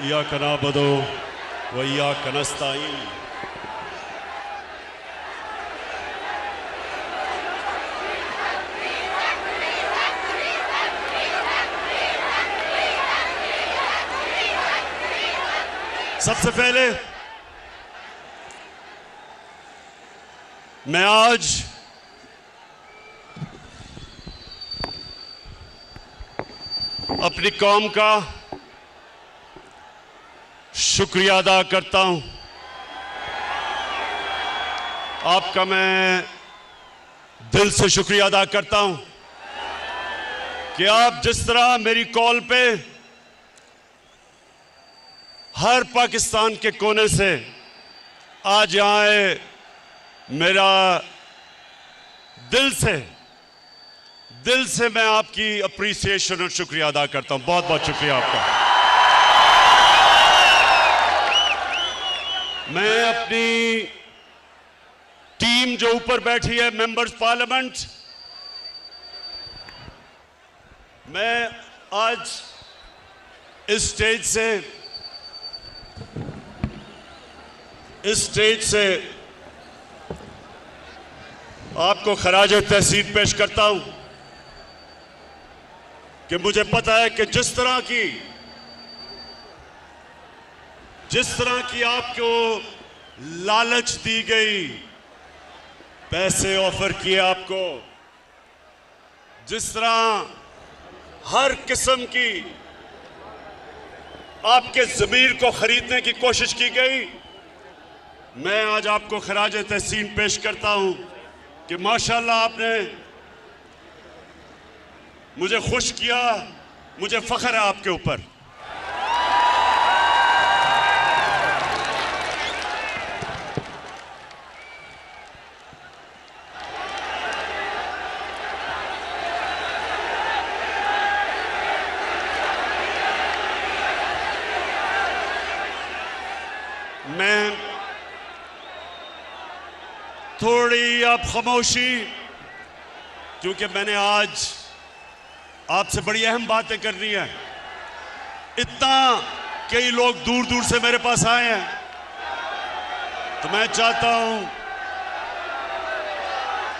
इय्याका नअबुदु व इय्याका नस्तईन। सबसे पहले मैं आज अपनी कौम का शुक्रिया अदा करता हूं। आपका मैं दिल से शुक्रिया अदा करता हूं कि आप जिस तरह मेरी कॉल पे हर पाकिस्तान के कोने से आज यहाँ आए, मेरा दिल से मैं आपकी अप्रिसिएशन और शुक्रिया अदा करता हूं। बहुत बहुत शुक्रिया आपका। मैं अपनी टीम जो ऊपर बैठी है, मेंबर्स पार्लियामेंट, मैं आज इस स्टेज से आपको खराज तहसीन पेश करता हूं कि मुझे पता है कि जिस तरह की आपको लालच दी गई, पैसे ऑफर किए आपको, जिस तरह हर किस्म की आपके ज़मीर को खरीदने की कोशिश की गई, मैं आज आपको खराज तहसीन पेश करता हूं कि माशाअल्लाह आपने मुझे खुश किया। मुझे फख्र है आपके ऊपर। मैं थोड़ी अब खामोशी, क्योंकि मैंने आज आपसे बड़ी अहम बातें करनी है। इतना कई लोग दूर दूर से मेरे पास आए हैं, तो मैं चाहता हूं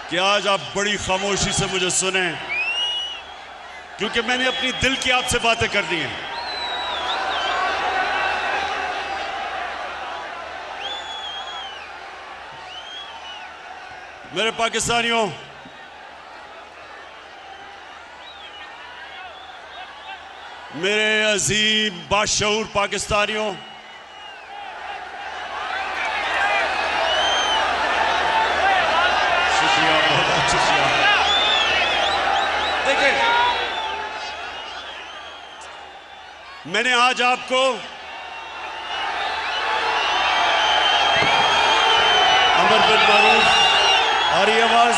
कि आज आप बड़ी खामोशी से मुझे सुने, क्योंकि मैंने अपनी दिल की आपसे बातें करनी है। मेरे पाकिस्तानियों, मेरे अजीम बाशऊर पाकिस्तानियों, शुक्रिया, बहुत शुक्रिया। देखिए, मैंने आज आपको अमर बिन मारूफ, आ रही आवाज?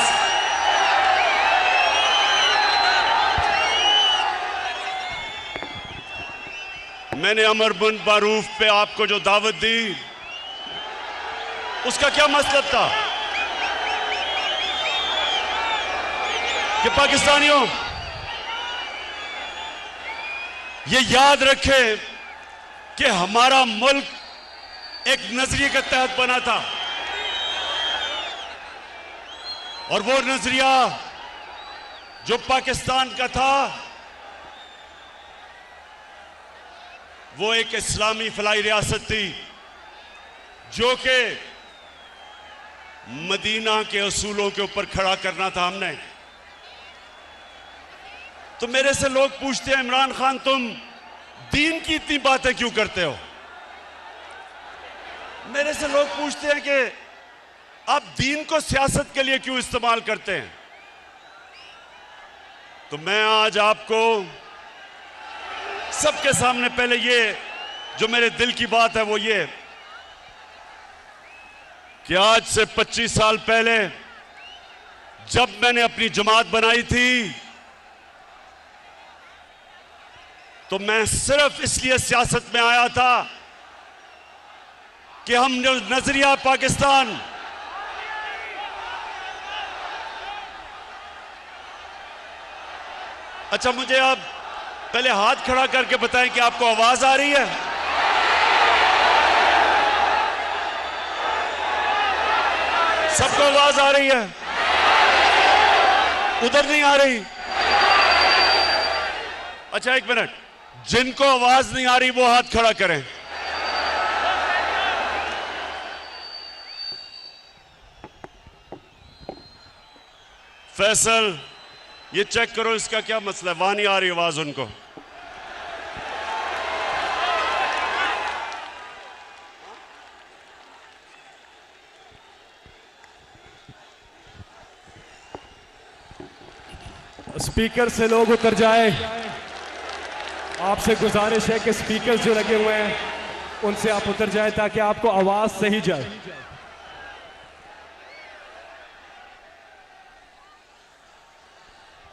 मैंने अमर बिन मारूफ पे आपको जो दावत दी, उसका क्या मतलब था कि पाकिस्तानियों ये याद रखें कि हमारा मुल्क एक नजरिए के तहत बना था, और वो नजरिया जो पाकिस्तान का था वो एक इस्लामी फलाई रियासत थी, जो कि मदीना के असूलों के ऊपर खड़ा करना था हमने। तो मेरे से लोग पूछते हैं, इमरान खान तुम दीन की इतनी बातें क्यों करते हो? मेरे से लोग पूछते हैं कि आप दीन को सियासत के लिए क्यों इस्तेमाल करते हैं? तो मैं आज आपको सबके सामने पहले ये जो मेरे दिल की बात है वो ये कि आज से 25 साल पहले जब मैंने अपनी जमात बनाई थी, तो मैं सिर्फ इसलिए सियासत में आया था कि हम जो नजरिया पाकिस्तान, अच्छा मुझे आप पहले हाथ खड़ा करके बताएं कि आपको आवाज आ रही है? सबको आवाज आ रही है? उधर नहीं आ रही? अच्छा एक मिनट, जिनको आवाज नहीं आ रही वो हाथ खड़ा करें। फैसल, ये चेक करो इसका क्या मसला है, वहां नहीं आ रही आवाज उनको। स्पीकर से लोग उतर जाए। आपसे गुजारिश है कि स्पीकर जो लगे हुए हैं उनसे आप उतर जाए ताकि आपको आवाज सही जाए।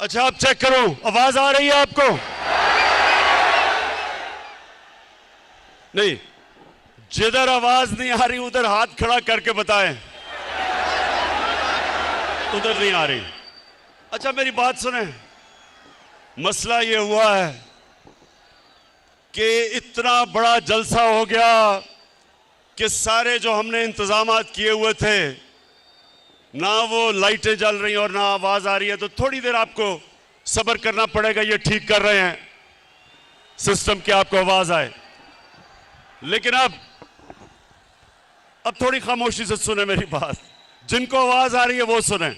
अच्छा आप चेक करो, आवाज आ रही है आपको? नहीं, जिधर आवाज नहीं आ रही उधर हाथ खड़ा करके बताएं। उधर नहीं आ रही। अच्छा मेरी बात सुने, मसला ये हुआ है कि इतना बड़ा जलसा हो गया कि सारे जो हमने इंतजामात किए हुए थे, ना वो लाइटें जल रही और ना आवाज आ रही है, तो थोड़ी देर आपको सब्र करना पड़ेगा। ये ठीक कर रहे हैं सिस्टम कि आपको आवाज आए, लेकिन अब थोड़ी खामोशी से सुने मेरी बात। जिनको आवाज आ रही है वो सुने।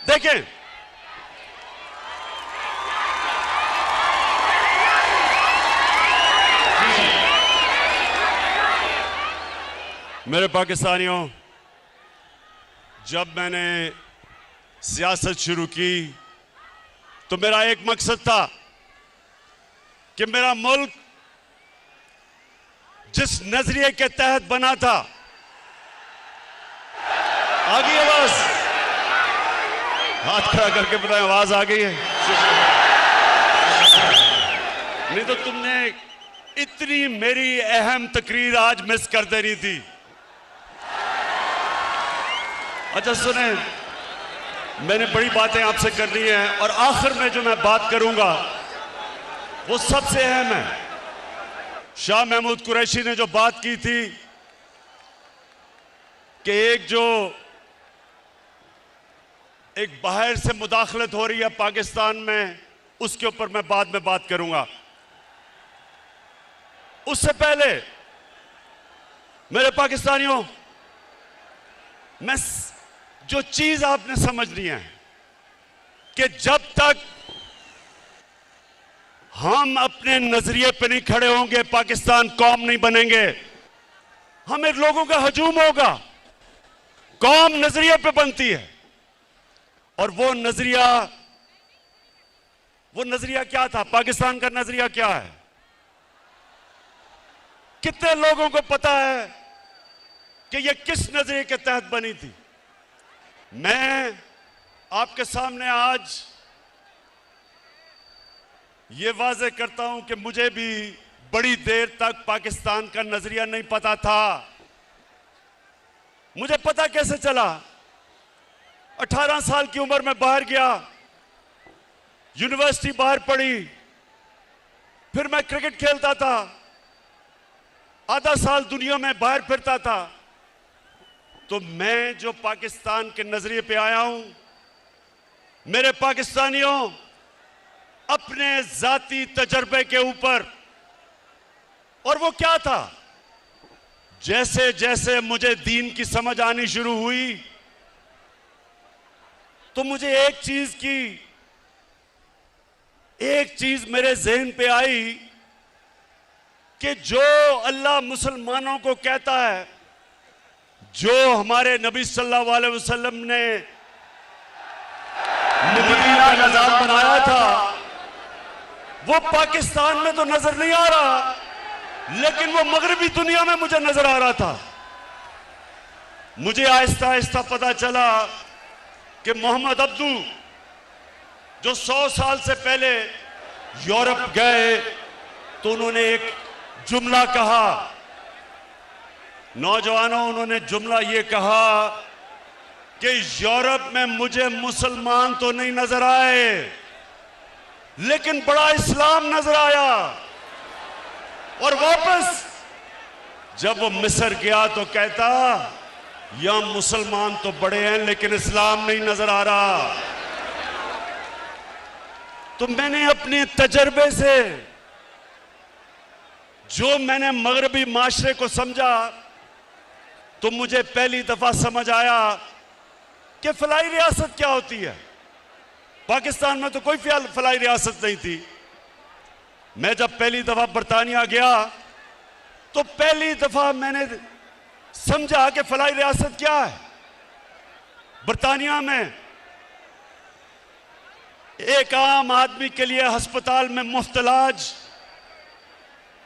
देखें, मेरे पाकिस्तानियों, जब मैंने सियासत शुरू की तो मेरा एक मकसद था कि मेरा मुल्क जिस नजरिए के तहत बना था, आ गई आवाज? हाथ खड़ा करके बताएं आवाज आ गई है? नहीं तो तुमने इतनी मेरी अहम तकरीर आज मिस कर देनी थी। अच्छा सुने, मैंने बड़ी बातें आपसे करनी है और आखिर में जो मैं बात करूंगा वो सबसे अहम है। शाह महमूद कुरैशी ने जो बात की थी कि एक बाहर से मुदाखलत हो रही है पाकिस्तान में, उसके ऊपर मैं बाद में बात करूंगा। उससे पहले मेरे पाकिस्तानियों, मैं जो चीज आपने समझनी है कि जब तक हम अपने नजरिए पे नहीं खड़े होंगे पाकिस्तान कौम नहीं बनेंगे। हमें लोगों का हजूम होगा। कौम नजरिए पे बनती है और वो नजरिया क्या था? पाकिस्तान का नजरिया क्या है? कितने लोगों को पता है कि ये किस नजरिए के तहत बनी थी? मैं आपके सामने आज ये वाज़ेह करता हूं कि मुझे भी बड़ी देर तक पाकिस्तान का नजरिया नहीं पता था। मुझे पता कैसे चला? 18 साल की उम्र में बाहर गया, यूनिवर्सिटी बाहर पढ़ी, फिर मैं क्रिकेट खेलता था, आधा साल दुनिया में बाहर फिरता था। तो मैं जो पाकिस्तान के नजरिए पे आया हूं, मेरे पाकिस्तानियों, अपने जाती तजर्बे के ऊपर। और वो क्या था? जैसे जैसे मुझे दीन की समझ आनी शुरू हुई तो मुझे एक चीज मेरे ज़हन पे आई कि जो अल्लाह मुसलमानों को कहता है, जो हमारे नबी सल्लल्लाहु अलैहि वसल्लम ने मदीना का निजाम बनाया था, वो पाकिस्तान में तो नजर नहीं आ रहा, लेकिन वो मगरबी दुनिया में मुझे नजर आ रहा था। मुझे आहिस्ता आहिस्ता पता चला कि मोहम्मद अब्दू जो 100 साल से पहले यूरोप गए तो उन्होंने एक जुमला कहा। नौजवानों, उन्होंने जुमला ये कहा कि यूरोप में मुझे मुसलमान तो नहीं नजर आए, लेकिन बड़ा इस्लाम नजर आया। और वापस जब वो मिस्र गया तो कहता या मुसलमान तो बड़े हैं लेकिन इस्लाम नहीं नजर आ रहा। तो मैंने अपने तजर्बे से जो मैंने मगरबी माशरे को समझा, तो मुझे पहली दफा समझ आया कि फलाई रियासत क्या होती है। पाकिस्तान में तो कोई फलाई रियासत नहीं थी। मैं जब पहली दफा बरतानिया गया तो पहली दफा मैंने समझा कि फलाई रियासत क्या है। बरतानिया में एक आम आदमी के लिए अस्पताल में मुफ्त इलाज,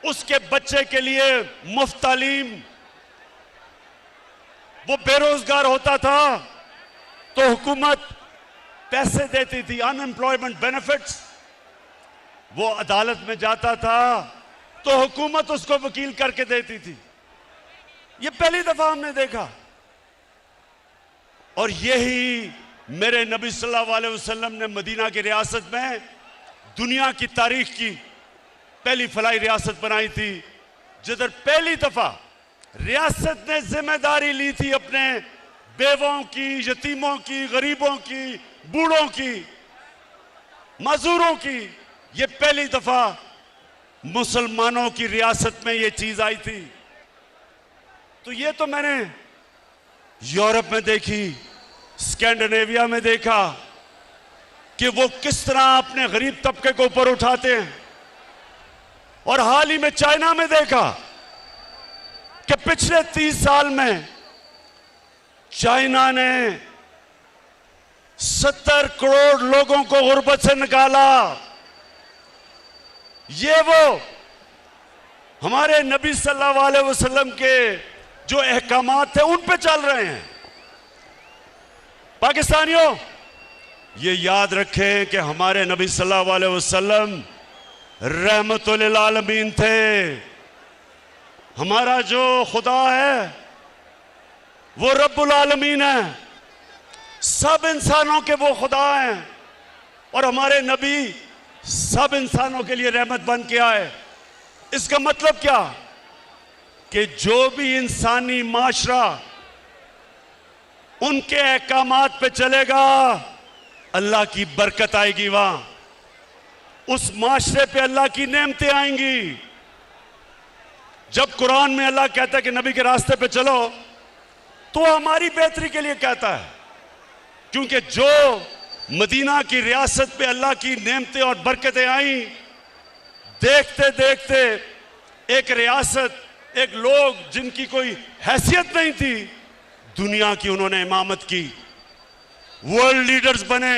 उसके बच्चे के लिए मुफ्त तालीम। वो बेरोजगार होता था तो हुकूमत पैसे देती थी, अनएम्प्लॉयमेंट बेनिफिट्स। वो अदालत में जाता था तो हुकूमत उसको वकील करके देती थी। ये पहली दफा हमने देखा। और यही मेरे नबी सल्लल्लाहु अलैहि वसल्लम ने मदीना की रियासत में दुनिया की तारीख की पहली फलाई रियासत बनाई थी, जिधर पहली दफा रियासत ने जिम्मेदारी ली थी अपने बेवों की, यतीमों की, गरीबों की, बूढ़ों की, मजदूरों की। ये पहली दफा मुसलमानों की रियासत में ये चीज आई थी। तो ये तो मैंने यूरोप में देखी, स्कैंडिनेविया में देखा कि वो किस तरह अपने गरीब तबके को ऊपर उठाते हैं। और हाल ही में चाइना में देखा कि पिछले 30 साल में चाइना ने 70 करोड़ लोगों को गुर्बत से निकाला। ये वो हमारे नबी सल्लल्लाहु अलैहि वसल्लम के जो अहकामात थे उन पे चल रहे हैं। पाकिस्तानियों, ये याद रखें कि हमारे नबी सल्लल्लाहु अलैहि वसल्लम रहमतुल लिल आलमीन थे। हमारा जो खुदा है वो रब्बुल आलमीन है, सब इंसानों के वो खुदा हैं। और हमारे नबी सब इंसानों के लिए रहमत बन के आए। इसका मतलब क्या कि जो भी इंसानी माशरा उनके अहकामात पे चलेगा, अल्लाह की बरकत आएगी। वहां उस माशरे पे अल्लाह की नेमतें आएंगी। जब कुरान में अल्लाह कहता है कि नबी के रास्ते पे चलो, तो हमारी बेहतरी के लिए कहता है, क्योंकि जो मदीना की रियासत पे अल्लाह की नेमतें और बरकतें आई, देखते देखते एक रियासत, एक लोग जिनकी कोई हैसियत नहीं थी, दुनिया की उन्होंने इमामत की, वर्ल्ड लीडर्स बने।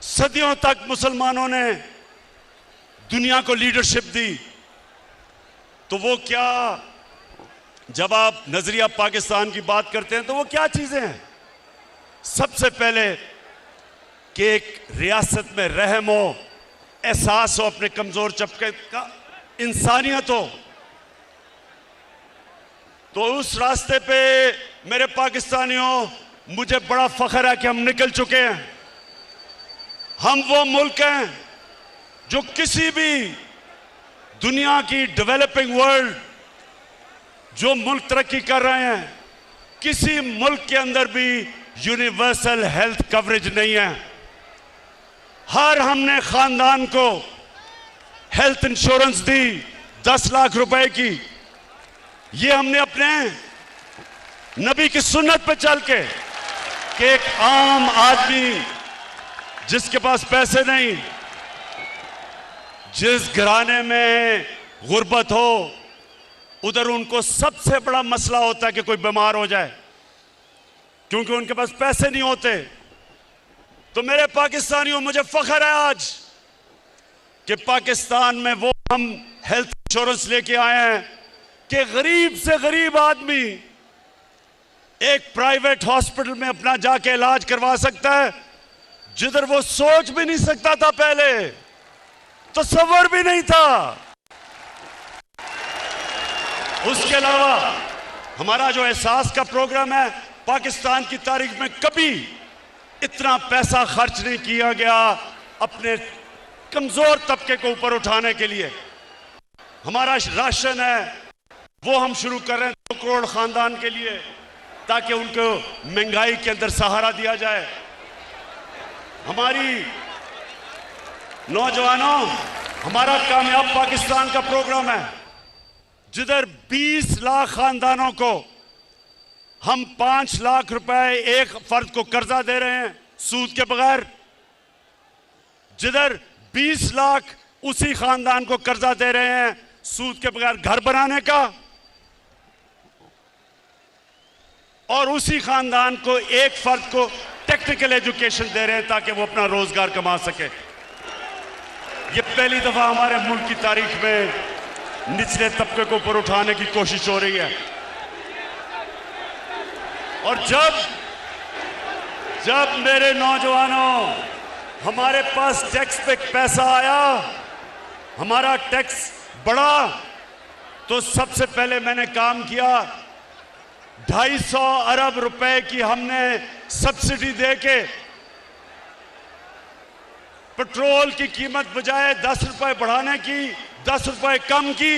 सदियों तक मुसलमानों ने दुनिया को लीडरशिप दी। तो वो क्या, जब आप नजरिया पाकिस्तान की बात करते हैं तो वो क्या चीजें हैं? सबसे पहले कि एक रियासत में रहम हो, एहसास हो अपने कमजोर तबके का, इंसानियत हो। तो उस रास्ते पे मेरे पाकिस्तानियों, मुझे बड़ा फख्र है कि हम निकल चुके हैं। हम वो मुल्क हैं जो किसी भी दुनिया की डेवलपिंग वर्ल्ड, जो मुल्क तरक्की कर रहे हैं, किसी मुल्क के अंदर भी यूनिवर्सल हेल्थ कवरेज नहीं है। हर हमने खानदान को हेल्थ इंश्योरेंस दी 10 लाख रुपए की। ये हमने अपने नबी की सुन्नत पे चल के, कि एक आम आदमी जिसके पास पैसे नहीं, जिस घराने में गुर्बत हो, उधर उनको सबसे बड़ा मसला होता है कि कोई बीमार हो जाए, क्योंकि उनके पास पैसे नहीं होते। तो मेरे पाकिस्तानियों, मुझे फख्र है आज कि पाकिस्तान में वो हम हेल्थ इंश्योरेंस लेके आए हैं कि गरीब से गरीब आदमी एक प्राइवेट हॉस्पिटल में अपना जाके इलाज करवा सकता है, जिधर वो सोच भी नहीं सकता था पहले, तसव्वुर भी नहीं था। उसके अलावा हमारा जो एहसास का प्रोग्राम है, पाकिस्तान की तारीख में कभी इतना पैसा खर्च नहीं किया गया अपने कमजोर तबके को ऊपर उठाने के लिए। हमारा राशन है वो हम शुरू कर रहे हैं 2 करोड़ खानदान के लिए। ताकि उनको महंगाई के अंदर सहारा दिया जाए। हमारी नौजवानों, हमारा कामयाब पाकिस्तान का प्रोग्राम है, जिधर 20 लाख खानदानों को हम 5 लाख रुपए एक फर्द को कर्जा दे रहे हैं सूद के बगैर, जिधर 20 लाख उसी खानदान को कर्जा दे रहे हैं सूद के बगैर घर बनाने का, और उसी खानदान को एक फर्द को टेक्निकल एजुकेशन दे रहे हैं ताकि वो अपना रोजगार कमा सके। ये पहली दफा हमारे मुल्क की तारीख में निचले तबके को ऊपर उठाने की कोशिश हो रही है। और जब मेरे नौजवानों, हमारे पास टैक्स पे पैसा आया, हमारा टैक्स बढ़ा, तो सबसे पहले मैंने काम किया, 250 अरब रुपए की हमने सब्सिडी देके पेट्रोल की कीमत बजाय 10 रुपए बढ़ाने की 10 रुपए कम की।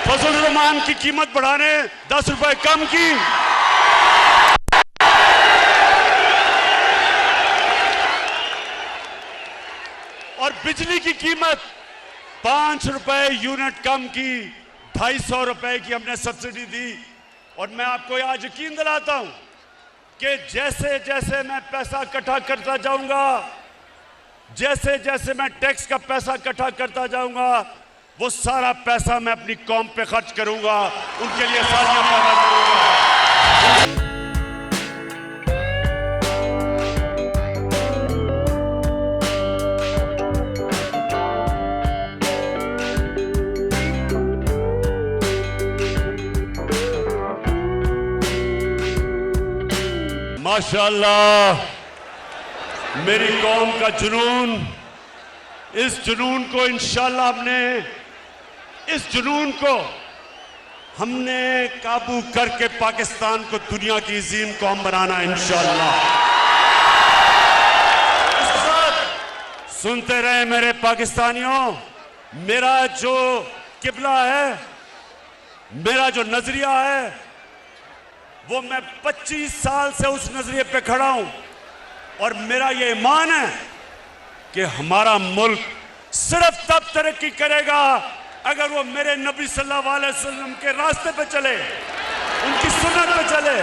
फजल रहमान की कीमत बढ़ाने 10 रुपए कम की। और बिजली की कीमत 5 रुपए यूनिट कम की, 250 रुपए की हमने सब्सिडी दी। और मैं आपको आज यकीन दिलाता हूं कि जैसे जैसे मैं पैसा इकट्ठा करता जाऊंगा, जैसे जैसे मैं टैक्स का पैसा इकट्ठा करता जाऊंगा, वो सारा पैसा मैं अपनी कौम पे खर्च करूंगा, उनके लिए साजियां पैदा करूंगा। माशाअल्लाह, मेरी कौम का जुनून, इस जुनून को इंशाअल्लाह हमने काबू करके पाकिस्तान को दुनिया की अजीम कौम बनाना है इंशाअल्लाह। इसके साथ सुनते रहे मेरे पाकिस्तानियों, मेरा जो किबला है, मेरा जो नजरिया है, वो मैं 25 साल से उस नजरिए पे खड़ा हूं। और मेरा ये ईमान है कि हमारा मुल्क सिर्फ तब तरक्की करेगा अगर वो मेरे नबी सल्लल्लाहु अलैहि वसल्लम के रास्ते पे चले, उनकी सुन्नत पे चले।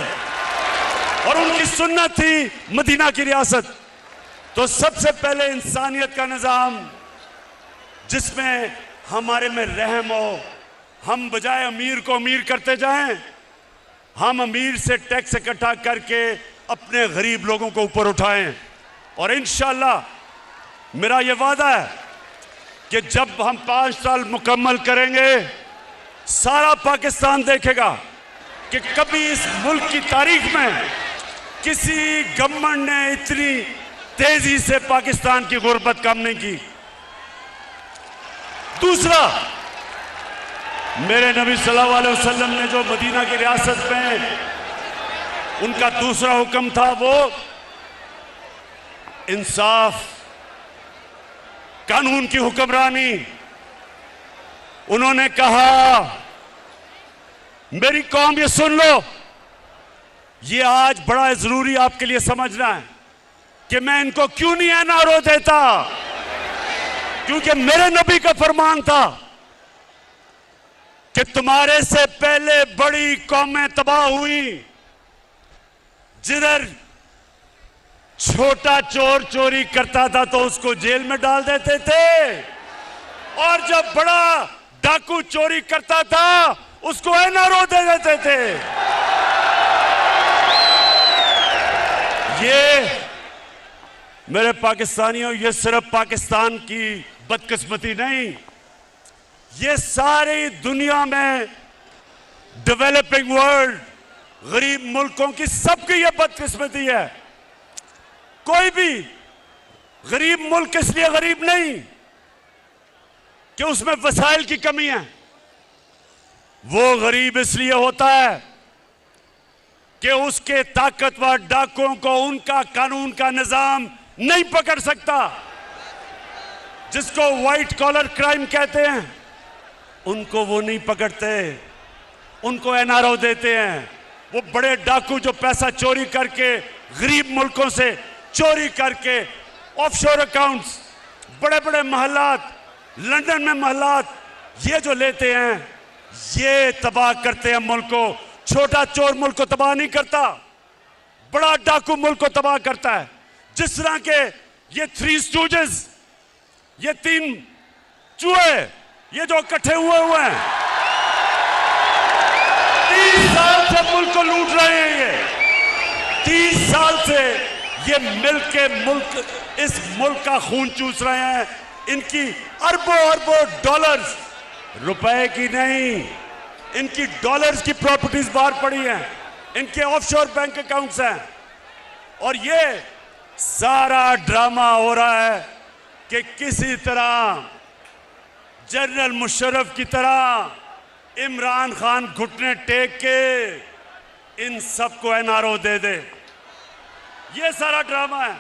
और उनकी सुन्नत थी मदीना की रियासत। तो सबसे पहले इंसानियत का निजाम, जिसमें हमारे में रहम हो, हम बजाय अमीर को अमीर करते जाएं, हम अमीर से टैक्स इकट्ठा करके अपने गरीब लोगों को ऊपर उठाएं। और इंशाअल्लाह मेरा ये वादा है कि जब हम 5 साल मुकम्मल करेंगे, सारा पाकिस्तान देखेगा कि कभी इस मुल्क की तारीख में किसी गवर्नमेंट ने इतनी तेजी से पाकिस्तान की गुर्बत कम नहीं की। दूसरा, मेरे नबी सल्लल्लाहु अलैहि वसल्लम ने जो मदीना की रियासत में उनका दूसरा हुक्म था, वो इंसाफ, कानून की हुक्मरानी। उन्होंने कहा, मेरी कौम ये सुन लो, ये आज बड़ा जरूरी आपके लिए समझना है कि मैं इनको क्यों नहीं एनआरओ देता, क्योंकि मेरे नबी का फरमान था कि तुम्हारे से पहले बड़ी कौमें तबाह हुई, जिधर छोटा चोर चोरी करता था तो उसको जेल में डाल देते थे, और जब बड़ा डाकू चोरी करता था उसको एनआरओ दे देते थे। ये मेरे पाकिस्तानियों, ये सिर्फ पाकिस्तान की बदकिस्मती नहीं, ये सारी दुनिया में डेवलपिंग वर्ल्ड, गरीब मुल्कों की सबकी ये बदकिस्मती है। कोई भी गरीब मुल्क इसलिए गरीब नहीं कि उसमें वसाइल की कमी है, वो गरीब इसलिए होता है कि उसके ताकतवर डाकुओं को उनका कानून का निजाम नहीं पकड़ सकता, जिसको व्हाइट कॉलर क्राइम कहते हैं, उनको वो नहीं पकड़ते, उनको एनआरओ देते हैं। वो बड़े डाकू जो पैसा चोरी करके गरीब मुल्कों से चोरी करके ऑफशोर अकाउंट्स, बड़े बड़े महलात, लंदन में महलात, ये जो लेते हैं, ये तबाह करते हैं मुल्क को। छोटा चोर मुल्क को तबाह नहीं करता, बड़ा डाकू मुल्क को तबाह करता है। जिस तरह के ये थ्री स्टूजेस, ये तीन चूहे, ये जो इकट्ठे हुए हैं, 30 साल से मुल्क को लूट रहे हैं। ये 30 साल से ये मिलके मुल्क, इस मुल्क का खून चूस रहे हैं। इनकी अरबों अरबों डॉलर्स, रुपए की नहीं, इनकी डॉलर्स की प्रॉपर्टीज बाहर पड़ी हैं, इनके ऑफशोर बैंक अकाउंट्स हैं। और ये सारा ड्रामा हो रहा है कि किसी तरह जनरल मुशर्रफ की तरह इमरान खान घुटने टेक के इन सबको एनआरओ दे दे। ये सारा ड्रामा है।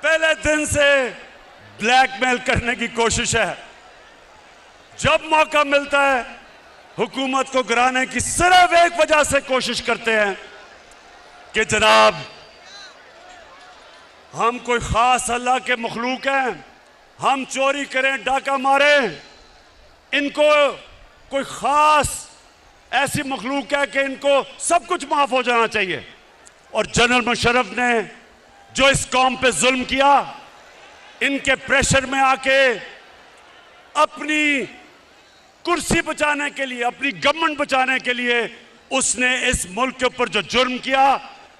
पहले दिन से ब्लैकमेल करने की कोशिश है। जब मौका मिलता है हुकूमत को गिराने की सिर्फ एक वजह से कोशिश करते हैं कि जनाब हम कोई खास अल्लाह के मखलूक हैं, हम चोरी करें, डाका मारें, इनको कोई खास ऐसी मखलूक है कि इनको सब कुछ माफ हो जाना चाहिए। और जनरल मुशर्रफ ने जो इस कौम पे जुल्म किया, इनके प्रेशर में आके अपनी कुर्सी बचाने के लिए, अपनी गवर्नमेंट बचाने के लिए उसने इस मुल्क के ऊपर जो जुर्म किया,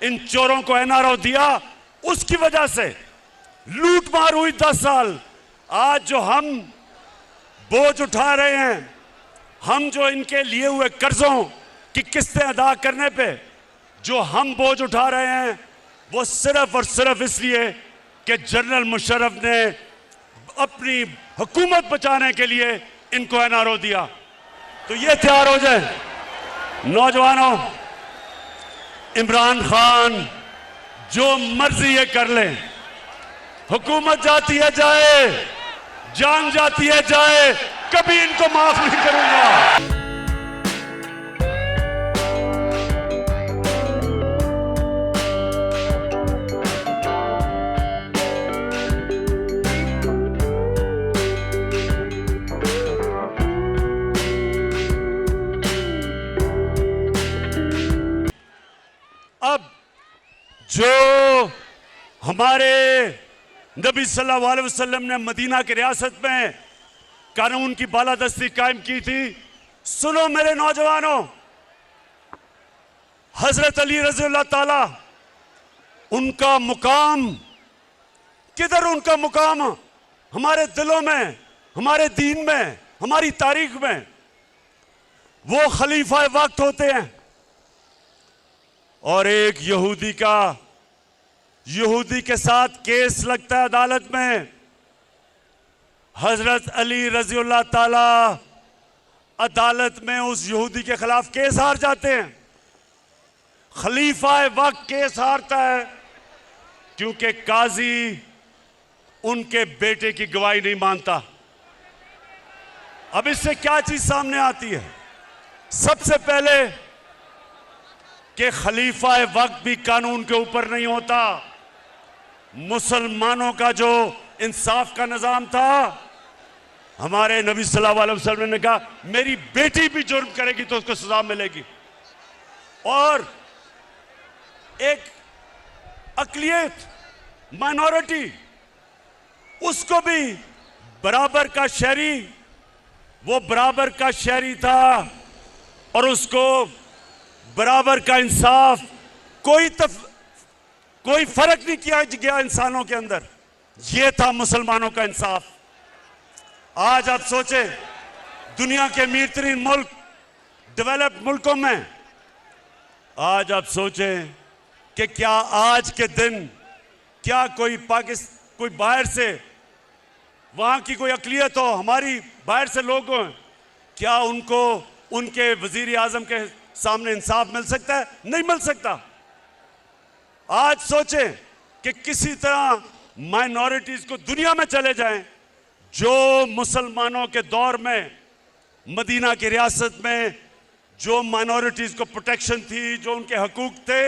इन चोरों को एनआरओ दिया, उसकी वजह से लूट मार हुई 10 साल। आज जो हम बोझ उठा रहे हैं, हम जो इनके लिए हुए कर्जों की किस्तें अदा करने पे जो हम बोझ उठा रहे हैं, वो सिर्फ और सिर्फ इसलिए कि जनरल मुशर्रफ ने अपनी हुकूमत बचाने के लिए इनको एनआरओ दिया। तो ये तैयार हो जाए नौजवानों, इमरान खान जो मर्जी ये कर ले, हुकूमत जाती है जाए, जान जाती है जाए, कभी इनको माफ नहीं करूंगा। अब जो हमारे नबी सल्लल्लाहु अलैहि वसल्लम ने मदीना की रियासत में कानून की बालादस्ती कायम की थी, सुनो मेरे नौजवानों, हजरत अली रज़ी अल्लाह ताला, उनका मुकाम किधर? उनका मुकाम हमारे दिलों में, हमारे दीन में, हमारी तारीख में। वो खलीफा वक्त होते हैं। और एक यहूदी के साथ केस लगता है अदालत में, हजरत अली रज़ियल्लाहु ताला अदालत में उस यहूदी के खिलाफ केस हार जाते हैं। खलीफा वक्त केस हारता है क्योंकि काजी उनके बेटे की गवाही नहीं मानता। अब इससे क्या चीज सामने आती है? सबसे पहले कि खलीफा वक्त भी कानून के ऊपर नहीं होता। मुसलमानों का जो इंसाफ का निजाम था, हमारे नबी सल्लल्लाहु अलैहि वसल्लम ने कहा मेरी बेटी भी जुर्म करेगी तो उसको सजा मिलेगी। और एक अकलियत, माइनॉरिटी, उसको भी बराबर का शहरी, वो बराबर का शहरी था और उसको बराबर का इंसाफ, कोई फर्क नहीं किया गया इंसानों के अंदर। ये था मुसलमानों का इंसाफ। आज आप सोचें, दुनिया के अमीर तरीन मुल्क, डेवलप्ड मुल्कों में, आज आप सोचें कि क्या आज के दिन क्या कोई बाहर से, वहां की कोई अकलियत हो, हमारी बाहर से लोग हों, क्या उनको उनके वजीर आजम के सामने इंसाफ मिल सकता है? नहीं मिल सकता। आज सोचें कि किसी तरह माइनॉरिटीज को दुनिया में चले जाएं, जो मुसलमानों के दौर में मदीना की रियासत में जो माइनॉरिटीज को प्रोटेक्शन थी, जो उनके हकूक थे,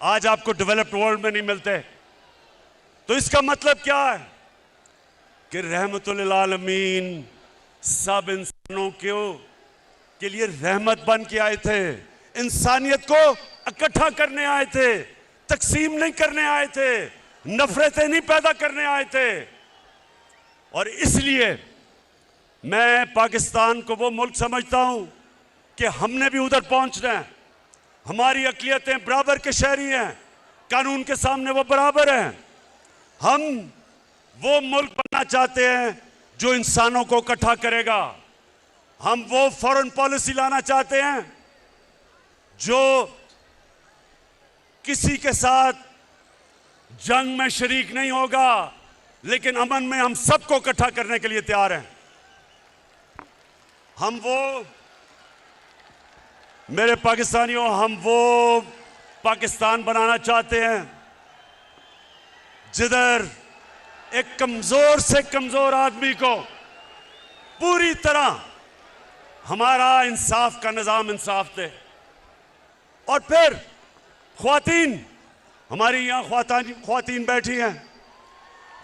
आज आपको डेवलप्ड वर्ल्ड में नहीं मिलते। तो इसका मतलब क्या है कि रहमतुल लिल आलमीन सब इंसानों के लिए रहमत बन के आए थे, इंसानियत को इकट्ठा करने आए थे, तकसीम नहीं करने आए थे, नफरतें नहीं पैदा करने आए थे। और इसलिए मैं पाकिस्तान को वो मुल्क समझता हूं कि हमने भी उधर पहुंचना है। हमारी अक़लियतें बराबर के शहरी हैं, कानून के सामने वो बराबर हैं। हम वो मुल्क बनना चाहते हैं जो इंसानों को इकट्ठा करेगा। हम वो फॉरेन पॉलिसी लाना चाहते हैं जो किसी के साथ जंग में शरीक नहीं होगा, लेकिन अमन में हम सबको इकट्ठा करने के लिए तैयार हैं। हम वो, मेरे पाकिस्तानियों, हम वो पाकिस्तान बनाना चाहते हैं जिधर एक कमजोर से कमजोर आदमी को पूरी तरह हमारा इंसाफ का निजाम इंसाफ दे। और फिर ख्वातीन, हमारी यहां ख्वातीन बैठी हैं,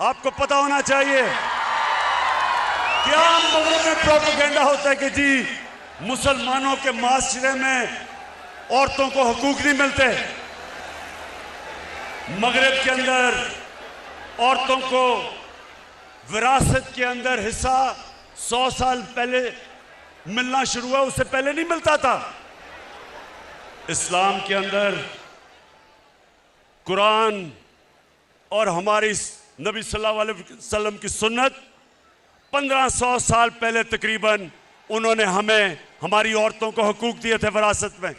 आपको पता होना चाहिए क्या मगरब में प्रोपेगेंडा होता है कि जी मुसलमानों के माशरे में औरतों को हकूक नहीं मिलते। मगरब के अंदर औरतों को विरासत के अंदर हिस्सा 100 साल पहले मिलना शुरू हुआ, उससे पहले नहीं मिलता था। इस्लाम के अंदर कुरान और हमारी नबी सल्लल्लाहु अलैहि वसल्लम की सुन्नत 1500 साल पहले तकरीबन उन्होंने हमें, हमारी औरतों को हकूक दिए थे विरासत में।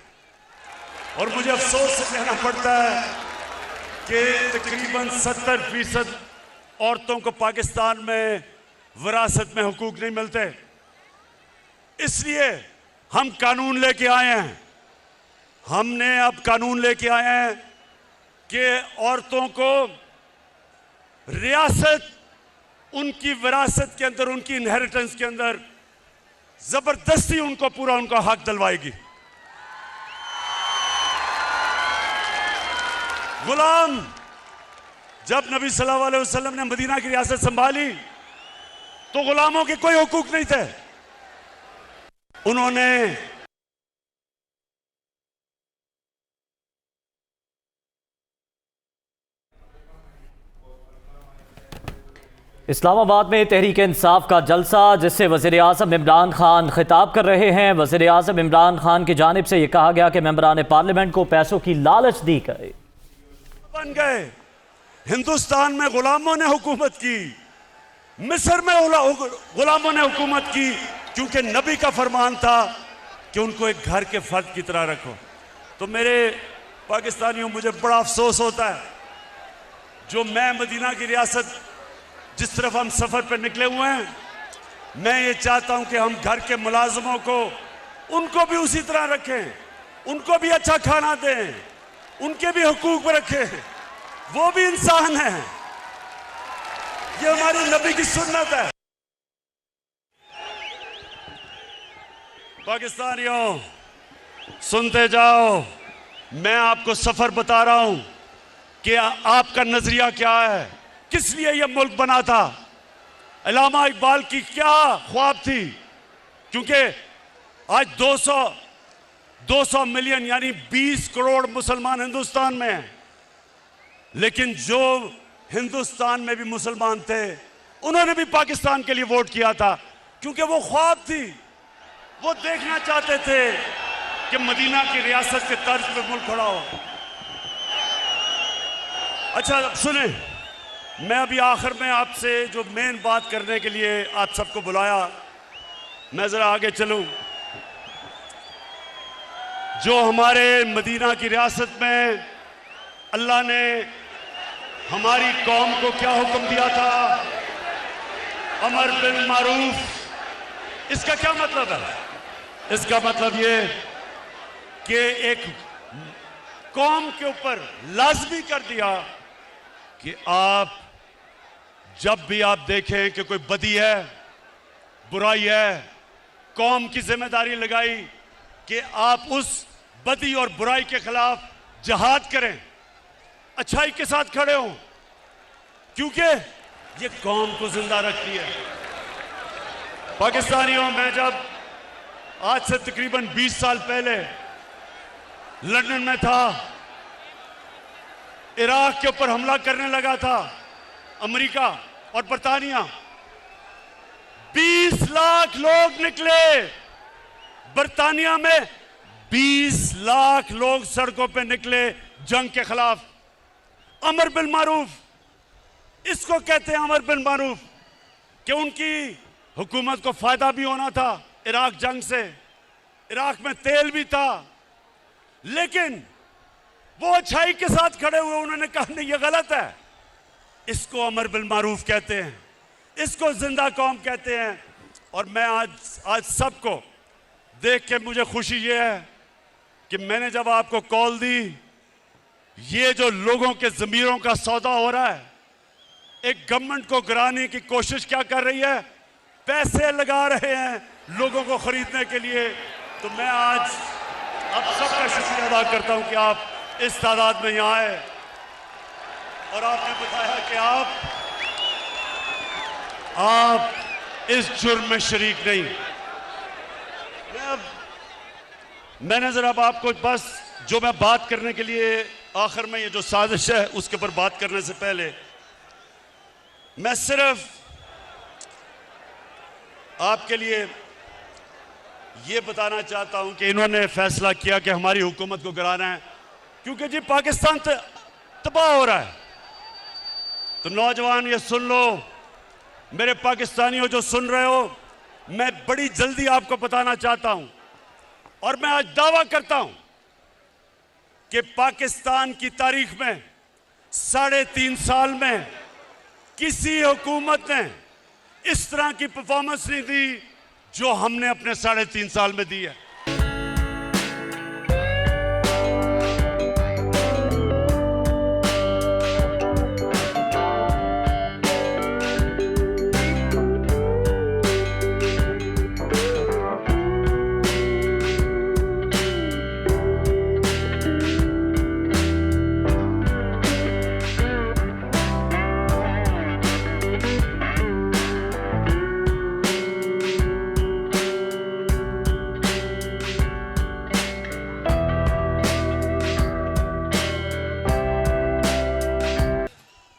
और मुझे अफसोस से कहना पड़ता है कि तकरीबन 70% औरतों को पाकिस्तान में विरासत में हकूक नहीं मिलते। इसलिए हम कानून लेके आए हैं, हमने अब कानून लेके आए हैं कि औरतों को रियासत, उनकी विरासत के अंदर, उनकी इनहेरिटेंस के अंदर जबरदस्ती उनको पूरा उनका हक दिलवाएगी। गुलाम, जब नबी सल्लल्लाहु अलैहि वसल्लम ने मदीना की रियासत संभाली तो गुलामों के कोई हुकूक नहीं थे। उन्होंने इस्लामाबाद में तहरीक इंसाफ का जलसा, जिससे वज़ीर-ए-आज़म इमरान खान खिताब कर रहे हैं। वज़ीर-ए-आज़म इमरान खान की जानिब से यह कहा गया कि मेंबरान पार्लियामेंट को पैसों की लालच दी गई। बन गए, हिंदुस्तान में गुलामों ने हुकूमत की, मिस्र में गुलामों ने हुकूमत की, क्योंकि नबी का फरमान था कि उनको एक घर के फर्द की तरह रखो। तो मेरे पाकिस्तानियों, मुझे बड़ा अफसोस होता है जो मैं मदीना की रियासत जिस तरफ हम सफर पर निकले हुए हैं, मैं ये चाहता हूं कि हम घर के मुलाजमों को, उनको भी उसी तरह रखें, उनको भी अच्छा खाना दें, उनके भी हुकूक रखें, वो भी इंसान है। ये हमारी नबी की सुन्नत है। पाकिस्तानियों सुनते जाओ, मैं आपको सफर बता रहा हूं कि आपका नजरिया क्या है, किस लिए यह मुल्क बना था, अल्लामा इकबाल की क्या ख्वाब थी। क्योंकि आज 200 मिलियन यानी 20 करोड़ मुसलमान हिंदुस्तान में हैं, लेकिन जो हिंदुस्तान में भी मुसलमान थे उन्होंने भी पाकिस्तान के लिए वोट किया था, क्योंकि वो ख्वाब थी, वो देखना चाहते थे कि मदीना की रियासत के तर्ज पे मुल्क खड़ा हो। अच्छा, अब सुने, मैं अभी आखिर में आपसे जो मेन बात करने के लिए आप सबको बुलाया, मैं जरा आगे चलूं। जो हमारे मदीना की रियासत में अल्लाह ने हमारी कौम को क्या हुक्म दिया था, अमर बिल मारूफ, इसका क्या मतलब है? इसका मतलब ये कि एक कौम के ऊपर लाजमी कर दिया कि आप जब भी आप देखें कि कोई बदी है, बुराई है, कौम की जिम्मेदारी लगाई कि आप उस बदी और बुराई के खिलाफ जिहाद करें, अच्छाई के साथ खड़े हों, क्योंकि ये कौम को जिंदा रखती है। पाकिस्तानियों, मैं जब आज से तकरीबन 20 साल पहले लंदन में था, इराक के ऊपर हमला करने लगा था अमेरिका और बरतानिया, 20 लाख लोग निकले। बरतानिया में 20 लाख लोग सड़कों पे निकले जंग के खिलाफ। अमर बिल मारूफ, इसको कहते हैं अमर बिल मारूफ, कि उनकी हुकूमत को फायदा भी होना था इराक जंग से, इराक में तेल भी था, लेकिन वो अच्छाई के साथ खड़े हुए। उन्होंने कहा नहीं, ये गलत है। इसको अमर बिल मारूफ कहते हैं, इसको जिंदा कौम कहते हैं। और मैं आज सबको देख के मुझे खुशी ये है कि मैंने जब आपको कॉल दी, ये जो लोगों के ज़मीरों का सौदा हो रहा है, एक गवर्नमेंट को गिराने की कोशिश क्या कर रही है, पैसे लगा रहे हैं लोगों को खरीदने के लिए। तो मैं आज आप सबका शुक्रिया अदा करता हूं कि आप इस तादाद में यहां आए और आपने बताया कि आप इस जुर्म में शरीक नहीं। मैंने जरा आपको बस जो मैं बात करने के लिए आखिर में, ये जो साजिश है उसके ऊपर बात करने से पहले मैं सिर्फ आपके लिए ये बताना चाहता हूं कि इन्होंने फैसला किया कि हमारी हुकूमत को गिराना है, क्योंकि जी पाकिस्तान तबाह हो रहा है। तो नौजवान ये सुन लो, मेरे पाकिस्तानियों जो सुन रहे हो, मैं बड़ी जल्दी आपको बताना चाहता हूं और मैं आज दावा करता हूं कि पाकिस्तान की तारीख में 3.5 साल में किसी हुकूमत ने इस तरह की परफॉर्मेंस नहीं दी जो हमने अपने 3.5 साल में दी है।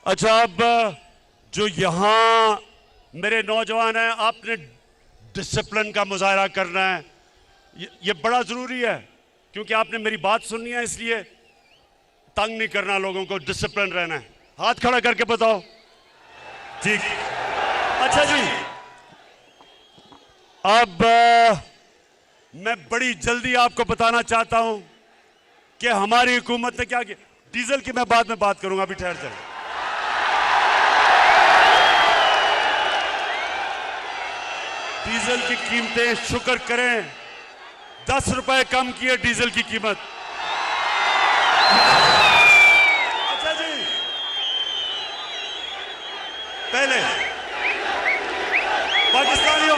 अच्छा, अब जो यहां मेरे नौजवान हैं, आपने डिसिप्लिन का मुजाहरा करना है, ये बड़ा जरूरी है, क्योंकि आपने मेरी बात सुननी है, इसलिए तंग नहीं करना लोगों को, डिसिप्लिन रहना है। हाथ खड़ा करके बताओ। ठीक, अच्छा जी, अब मैं बड़ी जल्दी आपको बताना चाहता हूं कि हमारी हुकूमत ने क्या किया। डीजल की मैं बाद में बात करूंगा, अभी ठहर जाए। डीजल की कीमतें, शुक्र करें, 10 रुपए कम की है डीजल की कीमत। अच्छा जी, पहले पाकिस्तानियों,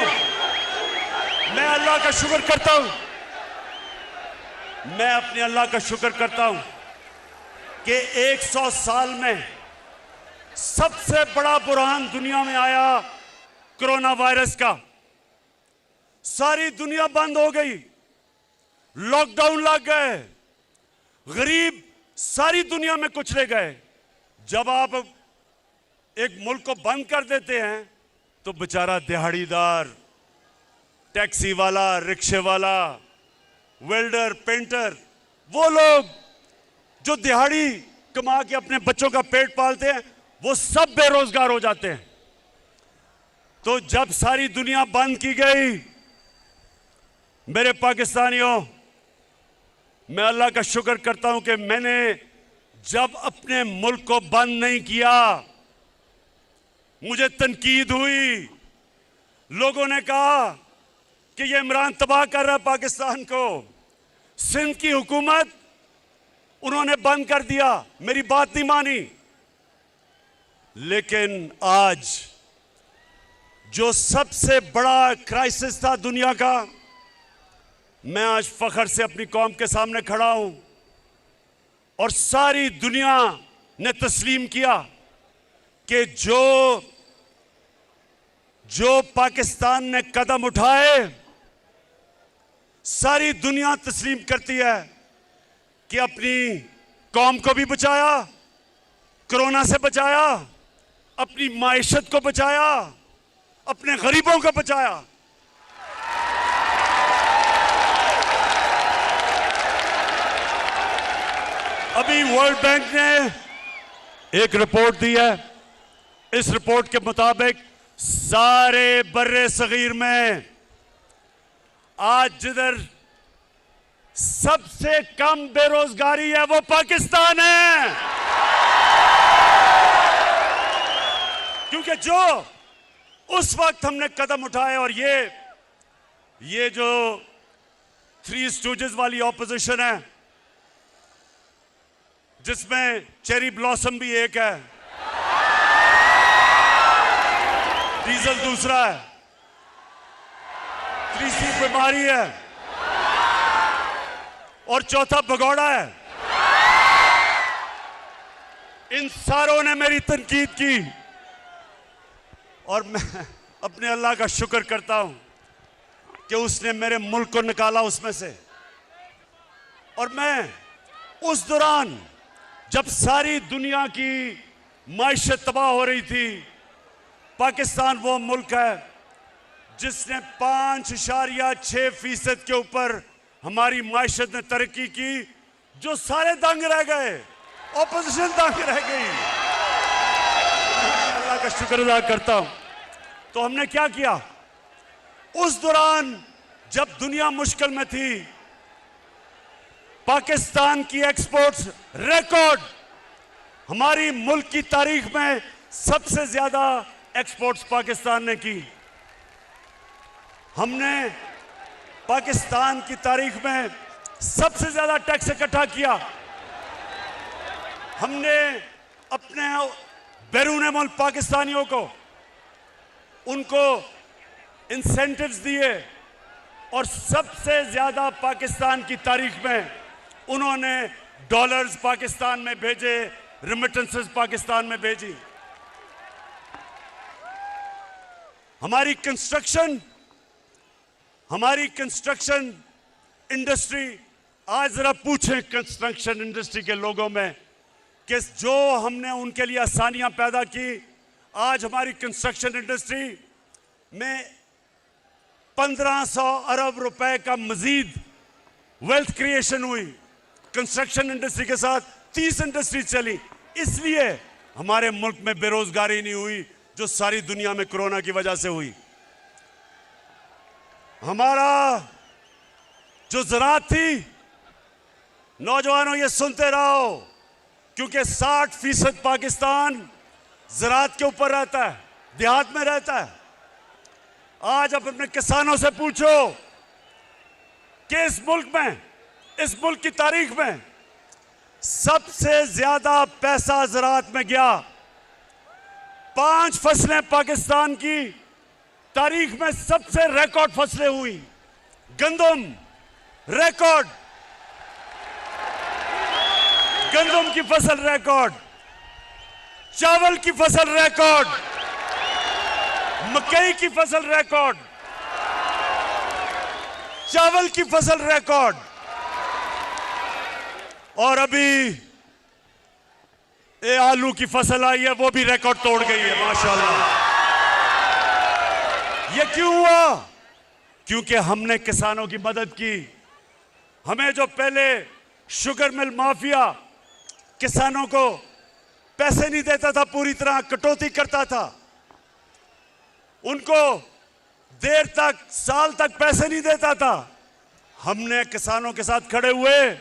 मैं अल्लाह का शुक्र करता हूं, मैं अपने अल्लाह का शुक्र करता हूं कि 100 साल में सबसे बड़ा बुरहान दुनिया में आया कोरोना वायरस का। सारी दुनिया बंद हो गई, लॉकडाउन लग गए, गरीब सारी दुनिया में कुचले गए। जब आप एक मुल्क को बंद कर देते हैं तो बेचारा दिहाड़ीदार, टैक्सी वाला, रिक्शे वाला, वेल्डर, पेंटर, वो लोग जो दिहाड़ी कमा के अपने बच्चों का पेट पालते हैं, वो सब बेरोजगार हो जाते हैं। तो जब सारी दुनिया बंद की गई, मेरे पाकिस्तानियों, मैं अल्लाह का शुक्र करता हूं कि मैंने जब अपने मुल्क को बंद नहीं किया, मुझे तनकीद हुई, लोगों ने कहा कि ये इमरान तबाह कर रहा है पाकिस्तान को। सिंध की हुकूमत उन्होंने बंद कर दिया, मेरी बात नहीं मानी। लेकिन आज जो सबसे बड़ा क्राइसिस था दुनिया का, मैं आज फख्र से अपनी कौम के सामने खड़ा हूं और सारी दुनिया ने तस्लीम किया कि जो पाकिस्तान ने कदम उठाए, सारी दुनिया तस्लीम करती है कि अपनी कौम को भी बचाया, कोरोना से बचाया, अपनी माइशत को बचाया, अपने गरीबों को बचाया। अभी वर्ल्ड बैंक ने एक रिपोर्ट दी है। इस रिपोर्ट के मुताबिक सारे बर्रे सगीर में आज जिधर सबसे कम बेरोजगारी है वो पाकिस्तान है, क्योंकि जो उस वक्त हमने कदम उठाए और ये जो थ्री स्टूजेस वाली ऑपोजिशन है, जिसमें चेरी ब्लॉसम भी एक है, डीजल दूसरा है, तीसरी बीमारी है और चौथा भगौड़ा है, इन सारों ने मेरी तनकीद की और मैं अपने अल्लाह का शुक्र करता हूं कि उसने मेरे मुल्क को निकाला उसमें से। और मैं उस दौरान जब सारी दुनिया की माइशत तबाह हो रही थी, पाकिस्तान वो मुल्क है जिसने 5.6% के ऊपर हमारी माइशत ने तरक्की की, जो सारे दंग रह गए, ऑपोजिशन दंग रह गई। अल्लाह का शुक्र अदा करता हूं। तो हमने क्या किया उस दौरान जब दुनिया मुश्किल में थी? पाकिस्तान की एक्सपोर्ट्स रिकॉर्ड, हमारी मुल्क की तारीख में सबसे ज्यादा एक्सपोर्ट्स पाकिस्तान ने की। हमने पाकिस्तान की तारीख में सबसे ज्यादा टैक्स इकट्ठा किया। हमने अपने बैरून मुल्क पाकिस्तानियों को उनको इंसेंटिव्स दिए और सबसे ज्यादा पाकिस्तान की तारीख में उन्होंने डॉलर्स पाकिस्तान में भेजे, रिमिटेंसेस पाकिस्तान में भेजी। हमारी कंस्ट्रक्शन इंडस्ट्री, आज जरा पूछें कंस्ट्रक्शन इंडस्ट्री के लोगों में कि जो हमने उनके लिए आसानियां पैदा की, आज हमारी कंस्ट्रक्शन इंडस्ट्री में 1500 अरब रुपए का मजीद वेल्थ क्रिएशन हुई। कंस्ट्रक्शन इंडस्ट्री के साथ 30 इंडस्ट्री चली, इसलिए हमारे मुल्क में बेरोजगारी नहीं हुई जो सारी दुनिया में कोरोना की वजह से हुई। हमारा जो ज़राअत थी, नौजवानों ये सुनते रहो, क्योंकि 60% पाकिस्तान ज़राअत के ऊपर रहता है, देहात में रहता है। आज आप अपने किसानों से पूछो कि इस मुल्क की तारीख में सबसे ज्यादा पैसा ज़राअत में गया। 5 फसलें पाकिस्तान की तारीख में सबसे रिकॉर्ड फसलें हुई। गंदम रिकॉर्ड, गंदम की फसल रिकॉर्ड, चावल की फसल रिकॉर्ड, मकई की फसल रिकॉर्ड, चावल की फसल रिकॉर्ड, और अभी ये आलू की फसल आई है वो भी रिकॉर्ड तोड़ गई है माशाल्लाह। ये क्यों हुआ? क्योंकि हमने किसानों की मदद की। हमें जो पहले शुगर मिल माफिया किसानों को पैसे नहीं देता था, पूरी तरह कटौती करता था, उनको देर तक, साल तक पैसे नहीं देता था, हमने किसानों के साथ खड़े हुए,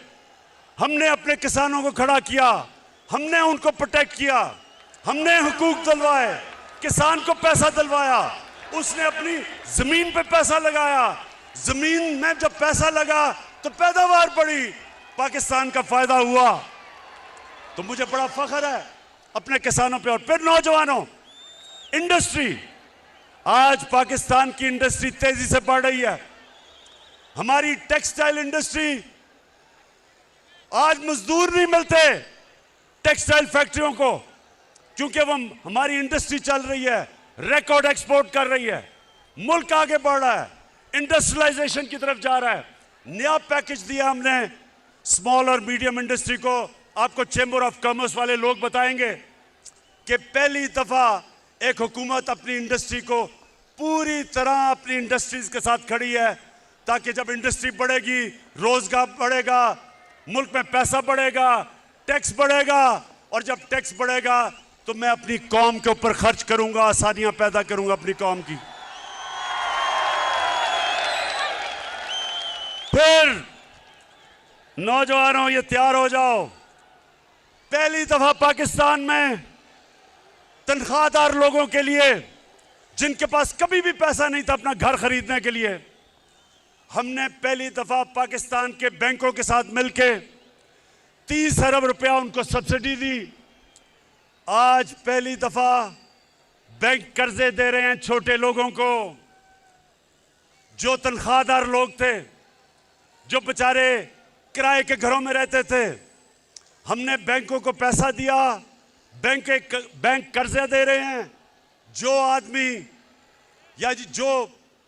हमने अपने किसानों को खड़ा किया, हमने उनको प्रोटेक्ट किया, हमने हुकूक दिलवाए, किसान को पैसा दिलवाया, उसने अपनी जमीन पे पैसा लगाया, जमीन में जब पैसा लगा तो पैदावार बढ़ी, पाकिस्तान का फायदा हुआ। तो मुझे बड़ा फख्र है अपने किसानों पे। और फिर नौजवानों, इंडस्ट्री, आज पाकिस्तान की इंडस्ट्री तेजी से बढ़ रही है। हमारी टेक्सटाइल इंडस्ट्री, आज मजदूर नहीं मिलते टेक्सटाइल फैक्ट्रियों को, क्योंकि वो हमारी इंडस्ट्री चल रही है, रिकॉर्ड एक्सपोर्ट कर रही है, मुल्क आगे बढ़ रहा है, इंडस्ट्रियलाइजेशन की तरफ जा रहा है। नया पैकेज दिया हमने स्मॉल और मीडियम इंडस्ट्री को। आपको चेंबर ऑफ कॉमर्स वाले लोग बताएंगे कि पहली दफा एक हुकूमत अपनी इंडस्ट्री को पूरी तरह अपनी इंडस्ट्रीज के साथ खड़ी है, ताकि जब इंडस्ट्री बढ़ेगी रोजगार बढ़ेगा, मुल्क में पैसा बढ़ेगा, टैक्स बढ़ेगा, और जब टैक्स बढ़ेगा तो मैं अपनी कौम के ऊपर खर्च करूंगा, आसानियां पैदा करूंगा अपनी कौम की। फिर नौजवानों, ये तैयार हो जाओ। पहली दफा पाकिस्तान में तनख्वाहदार लोगों के लिए, जिनके पास कभी भी पैसा नहीं था अपना घर खरीदने के लिए, हमने पहली दफा पाकिस्तान के बैंकों के साथ मिलकर 30 अरब रुपया उनको सब्सिडी दी। आज पहली दफा बैंक कर्जे दे रहे हैं छोटे लोगों को, जो तनख्वाहदार लोग थे, जो बेचारे किराए के घरों में रहते थे। हमने बैंकों को पैसा दिया, बैंक कर्जे दे रहे हैं। जो आदमी या जो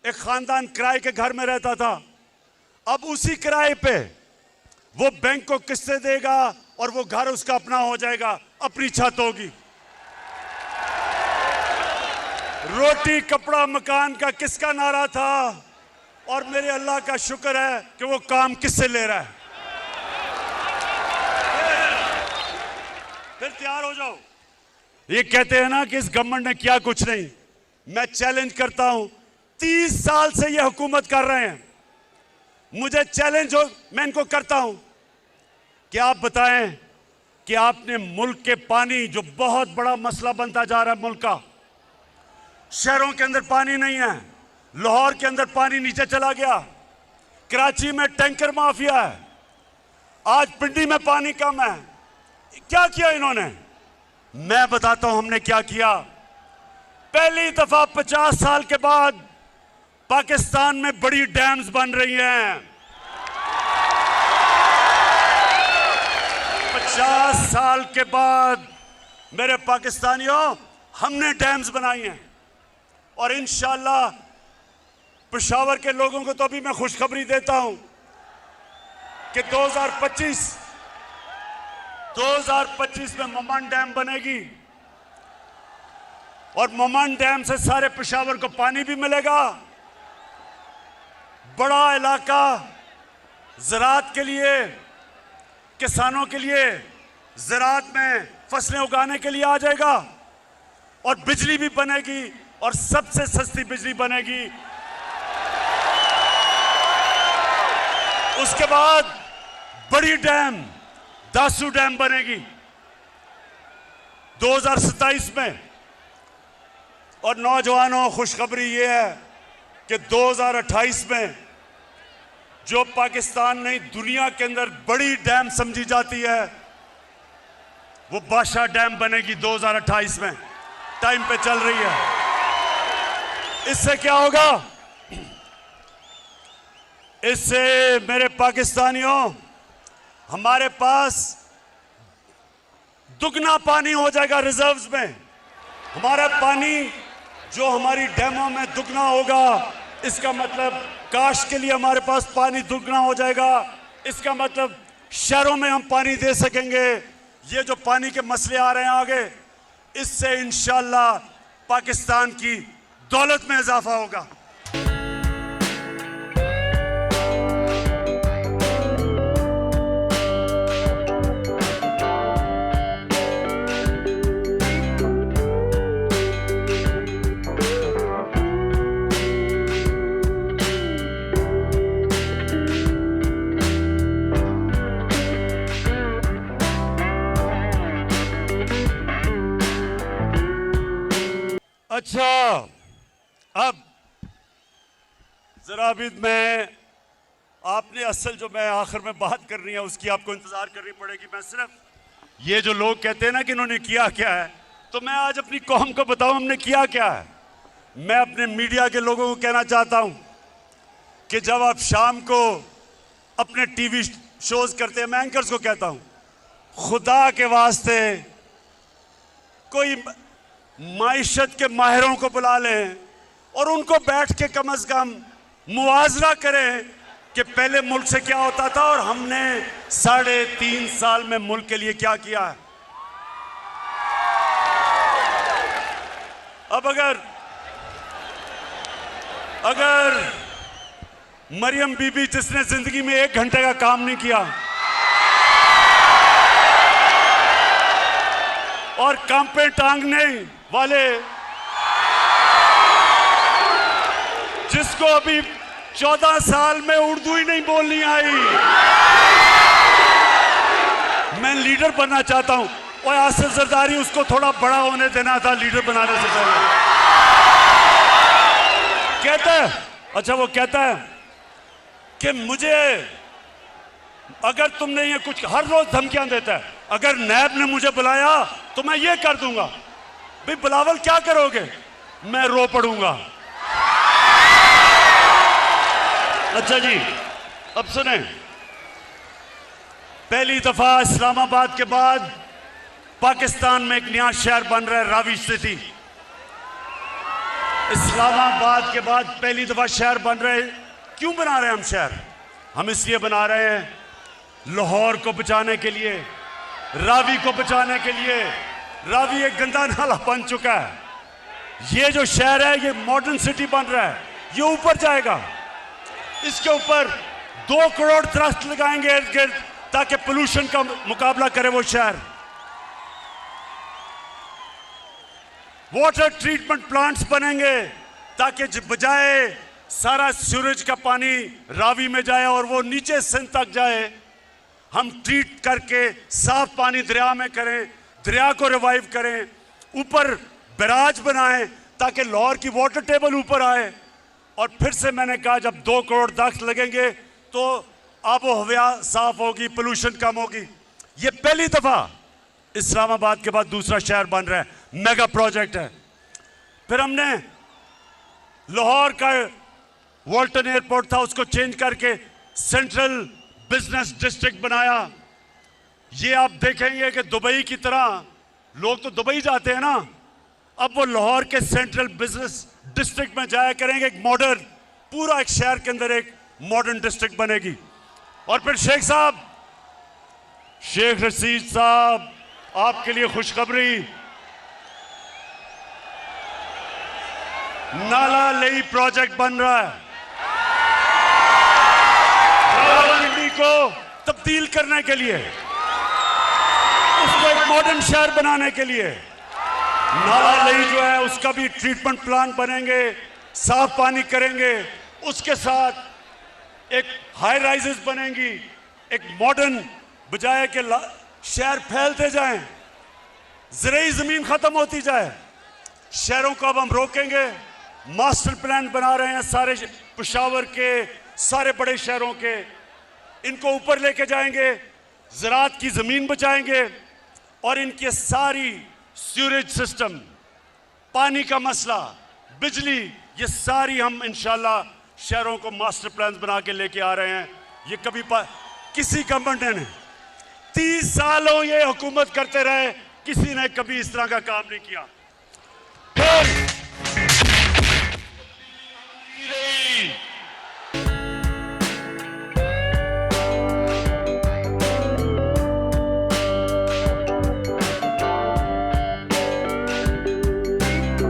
एक खानदान किराए के घर में रहता था, अब उसी किराए पे वो बैंक को किस्तें देगा और वो घर उसका अपना हो जाएगा, अपनी छत होगी। रोटी कपड़ा मकान का किसका नारा था, और मेरे अल्लाह का शुक्र है कि वो काम किससे ले रहा है। फिर तैयार हो जाओ। ये कहते हैं ना कि इस गवर्नमेंट ने किया कुछ नहीं। मैं चैलेंज करता हूं, 30 साल से ये हुकूमत कर रहे हैं, मुझे चैलेंज हो, मैं इनको करता हूं कि आप बताएं कि आपने मुल्क के पानी, जो बहुत बड़ा मसला बनता जा रहा है मुल्क का, शहरों के अंदर पानी नहीं है, लाहौर के अंदर पानी नीचे चला गया, कराची में टैंकर माफिया है, आज पिंडी में पानी कम है। क्या किया इन्होंने? मैं बताता हूं हमने क्या किया। पहली दफा 50 साल के बाद पाकिस्तान में बड़ी डैम्स बन रही हैं। 50 साल के बाद मेरे पाकिस्तानियों, हमने डैम्स बनाई हैं, और इंशाअल्लाह पेशावर के लोगों को तो अभी मैं खुशखबरी देता हूं कि 2025 में ममान डैम बनेगी, और ममान डैम से सारे पेशावर को पानी भी मिलेगा। बड़ा इलाका ज़राअत के लिए, किसानों के लिए ज़राअत में फसलें उगाने के लिए आ जाएगा, और बिजली भी बनेगी, और सबसे सस्ती बिजली बनेगी। उसके बाद बड़ी डैम दासू डैम बनेगी 2027 में। और नौजवानों, खुशखबरी ये है कि 2028 में जो पाकिस्तान ने दुनिया के अंदर बड़ी डैम समझी जाती है, वो बादशाह डैम बनेगी 2028 में, टाइम पे चल रही है। इससे क्या होगा? इससे मेरे पाकिस्तानियों, हमारे पास दुगना पानी हो जाएगा रिजर्व्स में। हमारा पानी जो हमारी डैमों में दुगना होगा, इसका मतलब काश के लिए हमारे पास पानी दुगना हो जाएगा। इसका मतलब शहरों में हम पानी दे सकेंगे। ये जो पानी के मसले आ रहे हैं आगे, इससे इंशाअल्लाह पाकिस्तान की दौलत में इजाफा होगा। अच्छा, अब जरा भी मैं आपने असल जो मैं आखिर में बात करनी है उसकी आपको इंतजार करनी पड़ेगी। मैं सिर्फ ये जो लोग कहते हैं ना कि इन्होंने किया क्या है, तो मैं आज अपनी कौम को बताऊं हमने किया क्या है। मैं अपने मीडिया के लोगों को कहना चाहता हूं कि जब आप शाम को अपने टीवी शोज करते हैं, मैं एंकर्स को कहता हूं, खुदा के वास्ते कोई माइशत के माहिरों को बुला लें और उनको बैठ के कम से कम मुआवजा करें कि पहले मुल्क से क्या होता था और हमने 3.5 साल में मुल्क के लिए क्या किया है। अब अगर मरियम बीबी जिसने जिंदगी में 1 घंटे का काम नहीं किया और कांपे टांगने वाले जिसको अभी 14 साल में उर्दू ही नहीं बोलनी आई, मैं लीडर बनना चाहता हूं। और आसिफ जरदारी, उसको थोड़ा बड़ा होने देना था लीडर बनाने से पहले। कहता है, अच्छा वो कहता है कि मुझे, अगर तुमने ये कुछ, हर रोज धमकियां देता है, अगर नैब ने मुझे बुलाया तो मैं ये कर दूंगा। भाई बिलावल क्या करोगे? मैं रो पड़ूंगा। अच्छा जी, अब सुने, पहली दफा इस्लामाबाद के बाद पाकिस्तान में एक नया शहर बन रहा है, रावी सिटी। इस्लामाबाद के बाद पहली दफा शहर बन रहे हैं। क्यों बना रहे हैं हम शहर? हम इसलिए बना रहे हैं लाहौर को बचाने के लिए, रावी को बचाने के लिए। रावी एक गंदा नाला बन चुका है। ये जो शहर है ये मॉडर्न सिटी बन रहा है, ये ऊपर जाएगा। इसके ऊपर 2 करोड़ दरख्त लगाएंगे इर्द गिर्द ताकि पोल्यूशन का मुकाबला करे वो शहर। वाटर ट्रीटमेंट प्लांट्स बनेंगे ताकि बजाय सारा सूरज का पानी रावी में जाए और वो नीचे सिंध तक जाए, हम ट्रीट करके साफ पानी दरिया में करें, दरिया को रिवाइव करें, ऊपर बैराज बनाएं ताकि लाहौर की वाटर टेबल ऊपर आए। और फिर से मैंने कहा, जब 2 करोड़ दरख्त लगेंगे तो आबो हवा साफ होगी, पोल्यूशन कम होगी। ये पहली दफा इस्लामाबाद के बाद दूसरा शहर बन रहा है, मेगा प्रोजेक्ट है। फिर हमने लाहौर का वॉल्टन एयरपोर्ट था, उसको चेंज करके सेंट्रल बिजनेस डिस्ट्रिक्ट बनाया। ये आप देखेंगे कि दुबई की तरह, लोग तो दुबई जाते हैं ना, अब वो लाहौर के सेंट्रल बिजनेस डिस्ट्रिक्ट में जाया करेंगे। एक मॉडर्न, पूरा एक शहर के अंदर एक मॉडर्न डिस्ट्रिक्ट बनेगी। और फिर शेख रशीद साहब, आपके लिए खुशखबरी, नाला लेई प्रोजेक्ट बन रहा है। रावलपिंडी को तब्दील करने के लिए, उसको एक मॉडर्न शहर बनाने के लिए नाला लेई जो है उसका भी ट्रीटमेंट प्लांट बनेंगे, साफ पानी करेंगे। उसके साथ एक हाई राइजेस बनेंगी, एक मॉडर्न, बजाय के शहर फैलते जाएं, ज़राई ज़मीन ख़त्म होती जाए। शहरों को अब हम रोकेंगे। मास्टर प्लान बना रहे हैं सारे पेशावर के, सारे बड़े शहरों के, इनको ऊपर लेके जाएंगे, ज़राअत की ज़मीन बचाएंगे और इनके सारी सीवरेज सिस्टम, पानी का मसला, बिजली, ये सारी हम इंशाल्लाह शहरों को मास्टर प्लान बना के लेके आ रहे हैं। ये कभी किसी गवर्नमेंट ने 30 सालों ये हुकूमत करते रहे, किसी ने कभी इस तरह का काम नहीं किया।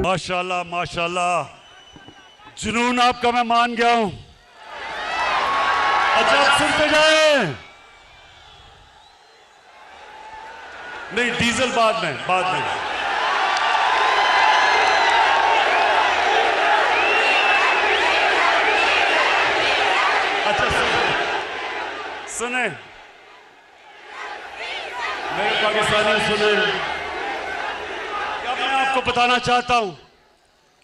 माशाल्लाह माशाल्लाह, जुनून आपका मैं मान गया हूं। अच्छा आप सुनते जाए। नहीं, डीजल बाद में। अच्छा सुने, मेरे पाकिस्तानी सुने, क्या मैं आपको बताना चाहता हूं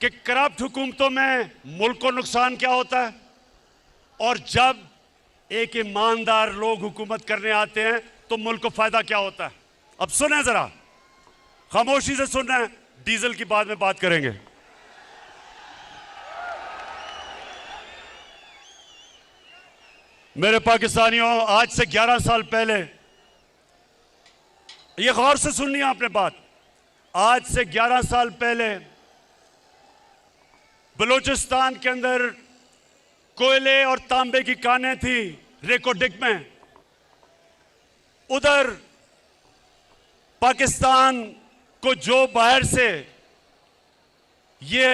कि करप्ट हुकूमतों में मुल्क को नुकसान क्या होता है और जब एक ईमानदार लोग हुकूमत करने आते हैं तो मुल्क को फायदा क्या होता है। अब सुने जरा, खामोशी से सुनना है, डीजल की बाद में बात करेंगे। मेरे पाकिस्तानियों, आज से 11 साल पहले, ये गौर से सुननी है आपने बात, आज से 11 साल पहले बलूचिस्तान के अंदर कोयले और तांबे की कानें थी रेकोडिक में। उधर पाकिस्तान को जो बाहर से ये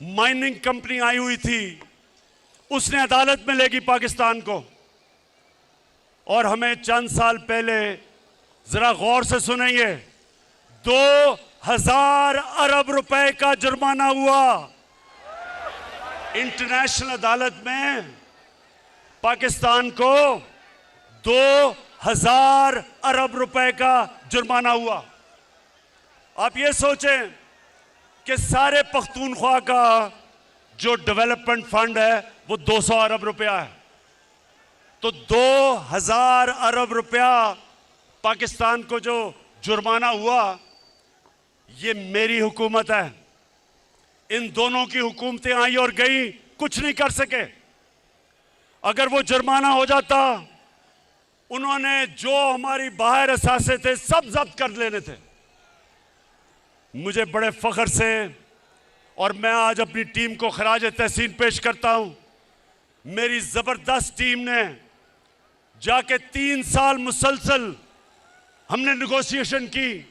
माइनिंग कंपनी आई हुई थी, उसने अदालत में लेगी पाकिस्तान को। और हमें चंद साल पहले, जरा गौर से सुनेंगे, 2000 अरब रुपए का जुर्माना हुआ इंटरनेशनल अदालत में। पाकिस्तान को 2000 अरब रुपए का जुर्माना हुआ। आप ये सोचें कि सारे पख्तूनख्वा का जो डेवलपमेंट फंड है वो 200 अरब रुपया है, तो 2000 अरब रुपया पाकिस्तान को जो जुर्माना हुआ, ये मेरी हुकूमत है। इन दोनों की हुकूमतें आई और गई, कुछ नहीं कर सके। अगर वो जुर्माना हो जाता, उन्होंने जो हमारी बाहर असासे थे सब जब्त कर लेने थे। मुझे बड़े फख्र से, और मैं आज अपनी टीम को खराज तहसीन पेश करता हूं, मेरी जबरदस्त टीम ने जाके 3 साल मुसलसल हमने नेगोशिएशन की,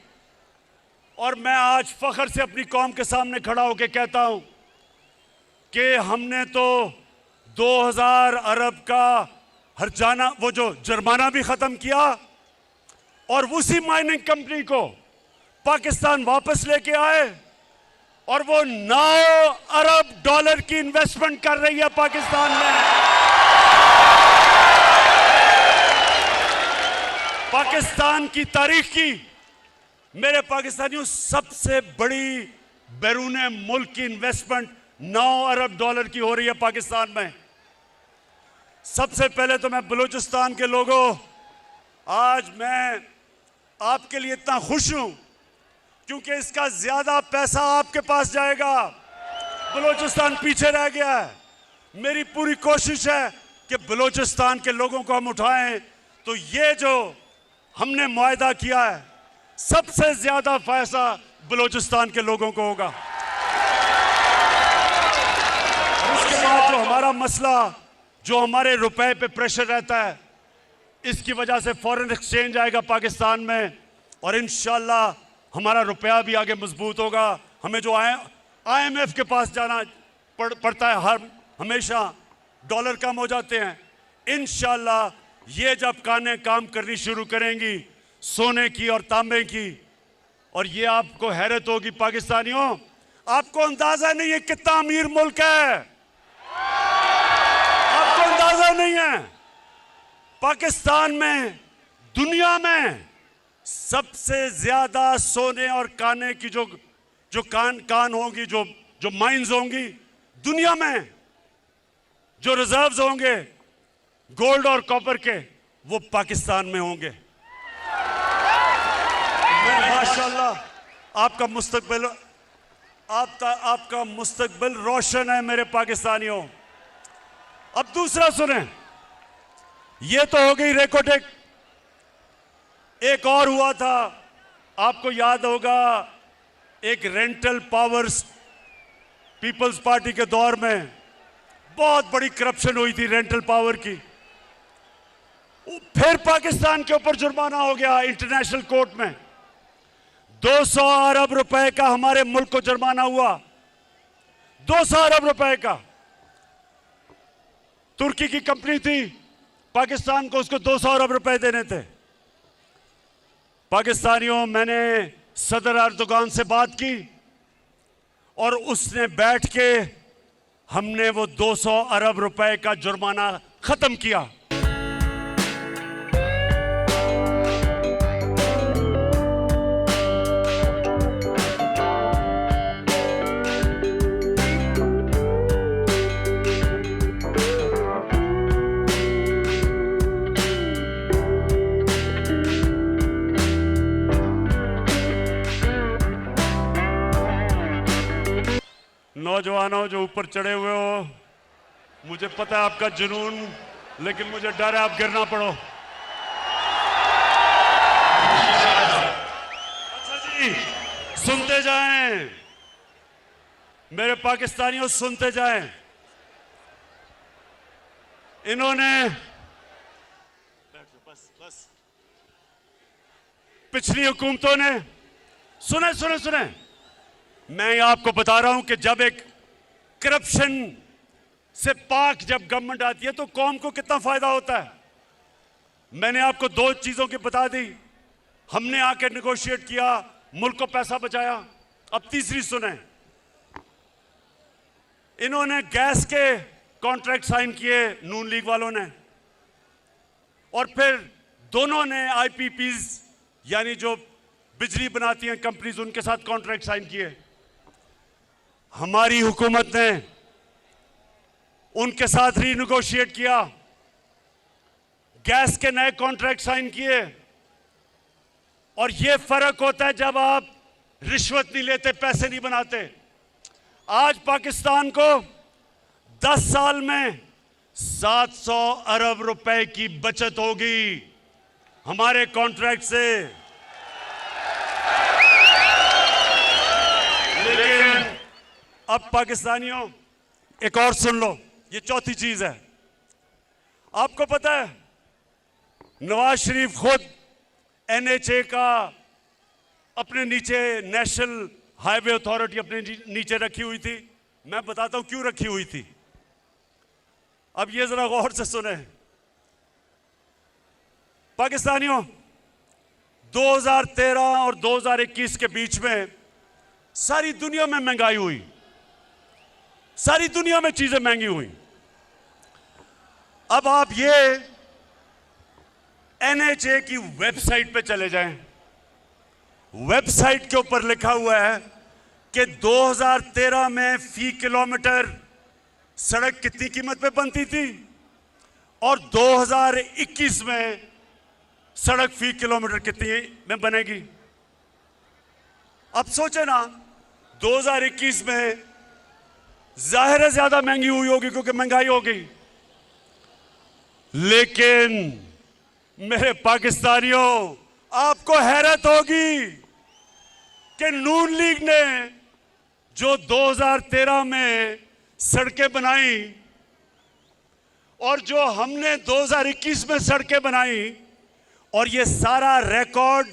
और मैं आज फख्र से अपनी कौम के सामने खड़ा होकर कहता हूं कि हमने तो 2000 अरब का हर्जाना, वो जो जुर्माना भी खत्म किया, और उसी माइनिंग कंपनी को पाकिस्तान वापस लेके आए, और वो 9 अरब डॉलर की इन्वेस्टमेंट कर रही है पाकिस्तान में। पाकिस्तान की तारीख की, मेरे पाकिस्तानियों, सबसे बड़ी बैरून मुल्क की इन्वेस्टमेंट 9 अरब डॉलर की हो रही है पाकिस्तान में। सबसे पहले तो मैं बलूचिस्तान के लोगों, आज मैं आपके लिए इतना खुश हूं क्योंकि इसका ज्यादा पैसा आपके पास जाएगा। बलूचिस्तान पीछे रह गया है। मेरी पूरी कोशिश है कि बलूचिस्तान के लोगों को हम उठाएं, तो ये जो हमने मुआहदा किया है, सबसे ज्यादा फायदा बलूचिस्तान के लोगों को होगा। उसके बाद जो हमारा मसला, जो हमारे रुपए पे प्रेशर रहता है, इसकी वजह से फॉरेन एक्सचेंज आएगा पाकिस्तान में, और इंशाल्लाह हमारा रुपया भी आगे मजबूत होगा। हमें जो IMF के पास जाना पड़ता है, हमेशा डॉलर कम हो जाते हैं। इंशाल्लाह ये जब कानें काम करनी शुरू करेंगी सोने की और तांबे की, और ये आपको हैरत होगी पाकिस्तानियों, आपको अंदाजा नहीं है कितना अमीर मुल्क है। आपको अंदाजा नहीं है, पाकिस्तान में दुनिया में सबसे ज्यादा सोने और काने की जो कान होंगी, जो माइंस होंगी दुनिया में, जो रिजर्व्स होंगे गोल्ड और कॉपर के, वो पाकिस्तान में होंगे। माशाल्लाह आपका मुस्तकबिल रोशन है मेरे पाकिस्तानियों। अब दूसरा सुने, ये तो हो गई रेकोटेक। एक और हुआ था, आपको याद होगा, एक रेंटल पावर्स, पीपल्स पार्टी के दौर में बहुत बड़ी करप्शन हुई थी रेंटल पावर की। फिर पाकिस्तान के ऊपर जुर्माना हो गया इंटरनेशनल कोर्ट में। 200 अरब रुपए का हमारे मुल्क को जुर्माना हुआ, 200 अरब रुपए का। तुर्की की कंपनी थी, पाकिस्तान को उसको 200 अरब रुपए देने थे। पाकिस्तानियों, मैंने सदर अर्दोगान से बात की और उसने बैठ के हमने वो 200 अरब रुपए का जुर्माना खत्म किया। नौजवानों जो ऊपर चढ़े हुए हो, मुझे पता है आपका जुनून लेकिन मुझे डर है आप गिरना पड़ो। अच्छा जी, सुनते जाएं मेरे पाकिस्तानियों, सुनते जाएं। इन्होंने बस पिछली हुकूमतों ने, सुने सुने सुने, मैं आपको बता रहा हूं कि जब एक करप्शन से पाक जब गवर्नमेंट आती है तो कौम को कितना फायदा होता है। मैंने आपको दो चीजों की बता दी। हमने आके नेगोशिएट किया, मुल्क को पैसा बचाया। अब तीसरी सुने, इन्होंने गैस के कॉन्ट्रैक्ट साइन किए नून लीग वालों ने, और फिर दोनों ने आईपीपीज यानी जो बिजली बनाती हैं कंपनीज, उनके साथ कॉन्ट्रैक्ट साइन किए। हमारी हुकूमत ने उनके साथ रीनेगोशिएट किया, गैस के नए कॉन्ट्रैक्ट साइन किए। और यह फर्क होता है जब आप रिश्वत नहीं लेते, पैसे नहीं बनाते। आज पाकिस्तान को 10 साल में 700 अरब रुपए की बचत होगी हमारे कॉन्ट्रैक्ट से। लेकिन अब पाकिस्तानियों एक और सुन लो, ये चौथी चीज है। आपको पता है नवाज शरीफ खुद एनएचए का अपने नीचे, नेशनल हाईवे अथॉरिटी अपने नीचे रखी हुई थी। मैं बताता हूं क्यों रखी हुई थी। अब ये जरा गौर से सुने पाकिस्तानियों, 2013 और 2021 के बीच में सारी दुनिया में महंगाई हुई, सारी दुनिया में चीजें महंगी हुई। अब आप ये एनएचए की वेबसाइट पे चले जाएं, वेबसाइट के ऊपर लिखा हुआ है कि 2013 में फी किलोमीटर सड़क कितनी कीमत पे बनती थी और 2021 में सड़क फी किलोमीटर कितनी में बनेगी। अब सोचे ना, 2021 में जाहिर है ज्यादा महंगी हुई होगी क्योंकि महंगाई हो गई। लेकिन मेरे पाकिस्तानियों, आपको हैरत होगी कि नून लीग ने जो 2013 में सड़कें बनाई और जो हमने 2021 में सड़कें बनाई, और ये सारा रिकॉर्ड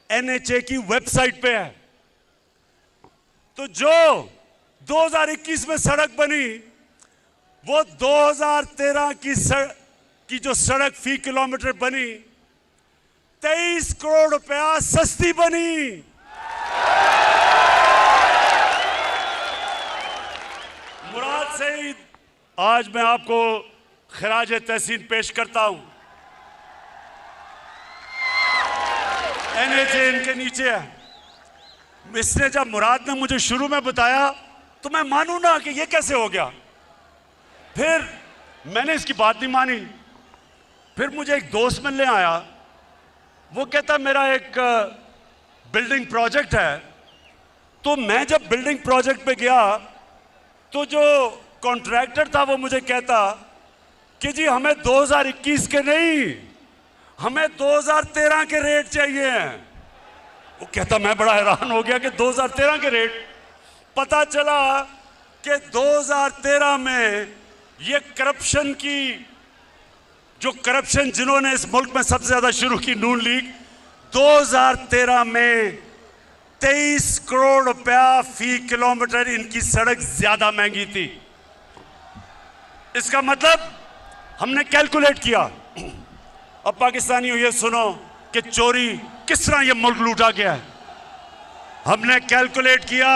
एनएचए की वेबसाइट पे है। तो जो 2021 में सड़क बनी वो 2013 की जो सड़क फी किलोमीटर बनी 23 करोड़ रुपया सस्ती बनी। मुराद से ही आज मैं आपको खराज तहसीन पेश करता हूं। एनएचए इनके नीचे है। इसने जब मुराद ने मुझे शुरू में बताया तो मैं मानूं ना कि ये कैसे हो गया। फिर मैंने इसकी बात नहीं मानी। फिर मुझे एक दोस्त मिलने आया, वो कहता मेरा एक बिल्डिंग प्रोजेक्ट है। तो मैं जब बिल्डिंग प्रोजेक्ट पे गया तो जो कॉन्ट्रैक्टर था वो मुझे कहता कि जी हमें 2021 के नहीं, हमें 2013 के रेट चाहिए हैं। वो कहता, मैं बड़ा हैरान हो गया कि 2013 के रेट। पता चला कि 2013 में ये करप्शन की, जो करप्शन जिन्होंने इस मुल्क में सबसे ज्यादा शुरू की, नून लीग, 2013 में 23 करोड़ रुपया फी किलोमीटर इनकी सड़क ज्यादा महंगी थी। इसका मतलब हमने कैलकुलेट किया। अब पाकिस्तानियों ये सुनो कि चोरी किस तरह ये मुल्क लूटा गया है। हमने कैलकुलेट किया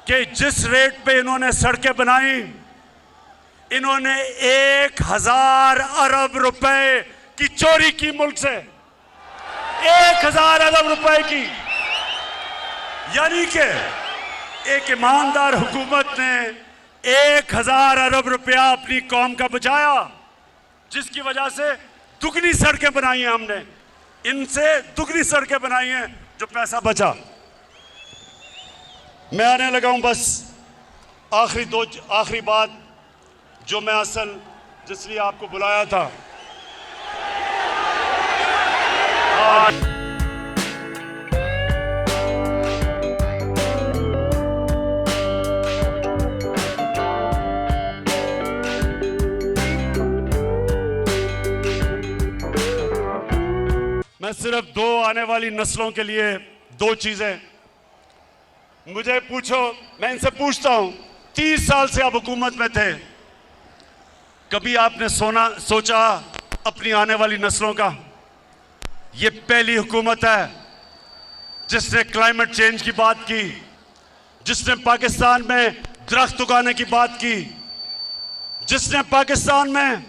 कि जिस रेट पे इन्होंने सड़कें बनाई, इन्होंने 1000 अरब रुपए की चोरी की मुल्क से, 1000 अरब रुपए की। यानी कि एक ईमानदार हुकूमत ने 1000 अरब रुपया अपनी कौम का बचाया, जिसकी वजह से दुगनी सड़कें बनाई हैं हमने, इनसे दुगनी सड़कें बनाई हैं जो पैसा बचा। मैं आने लगा हूं बस आखिरी बात जो मैं असल जिसलिए आपको बुलाया था। मैं सिर्फ दो आने वाली नस्लों के लिए दो चीजें, मुझे पूछो, मैं इनसे पूछता हूं, 30 साल से आप हुकूमत में थे, कभी आपने सोचा अपनी आने वाली नस्लों का? ये पहली हुकूमत है जिसने क्लाइमेट चेंज की बात की, जिसने पाकिस्तान में दरख्त उगाने की बात की, जिसने पाकिस्तान में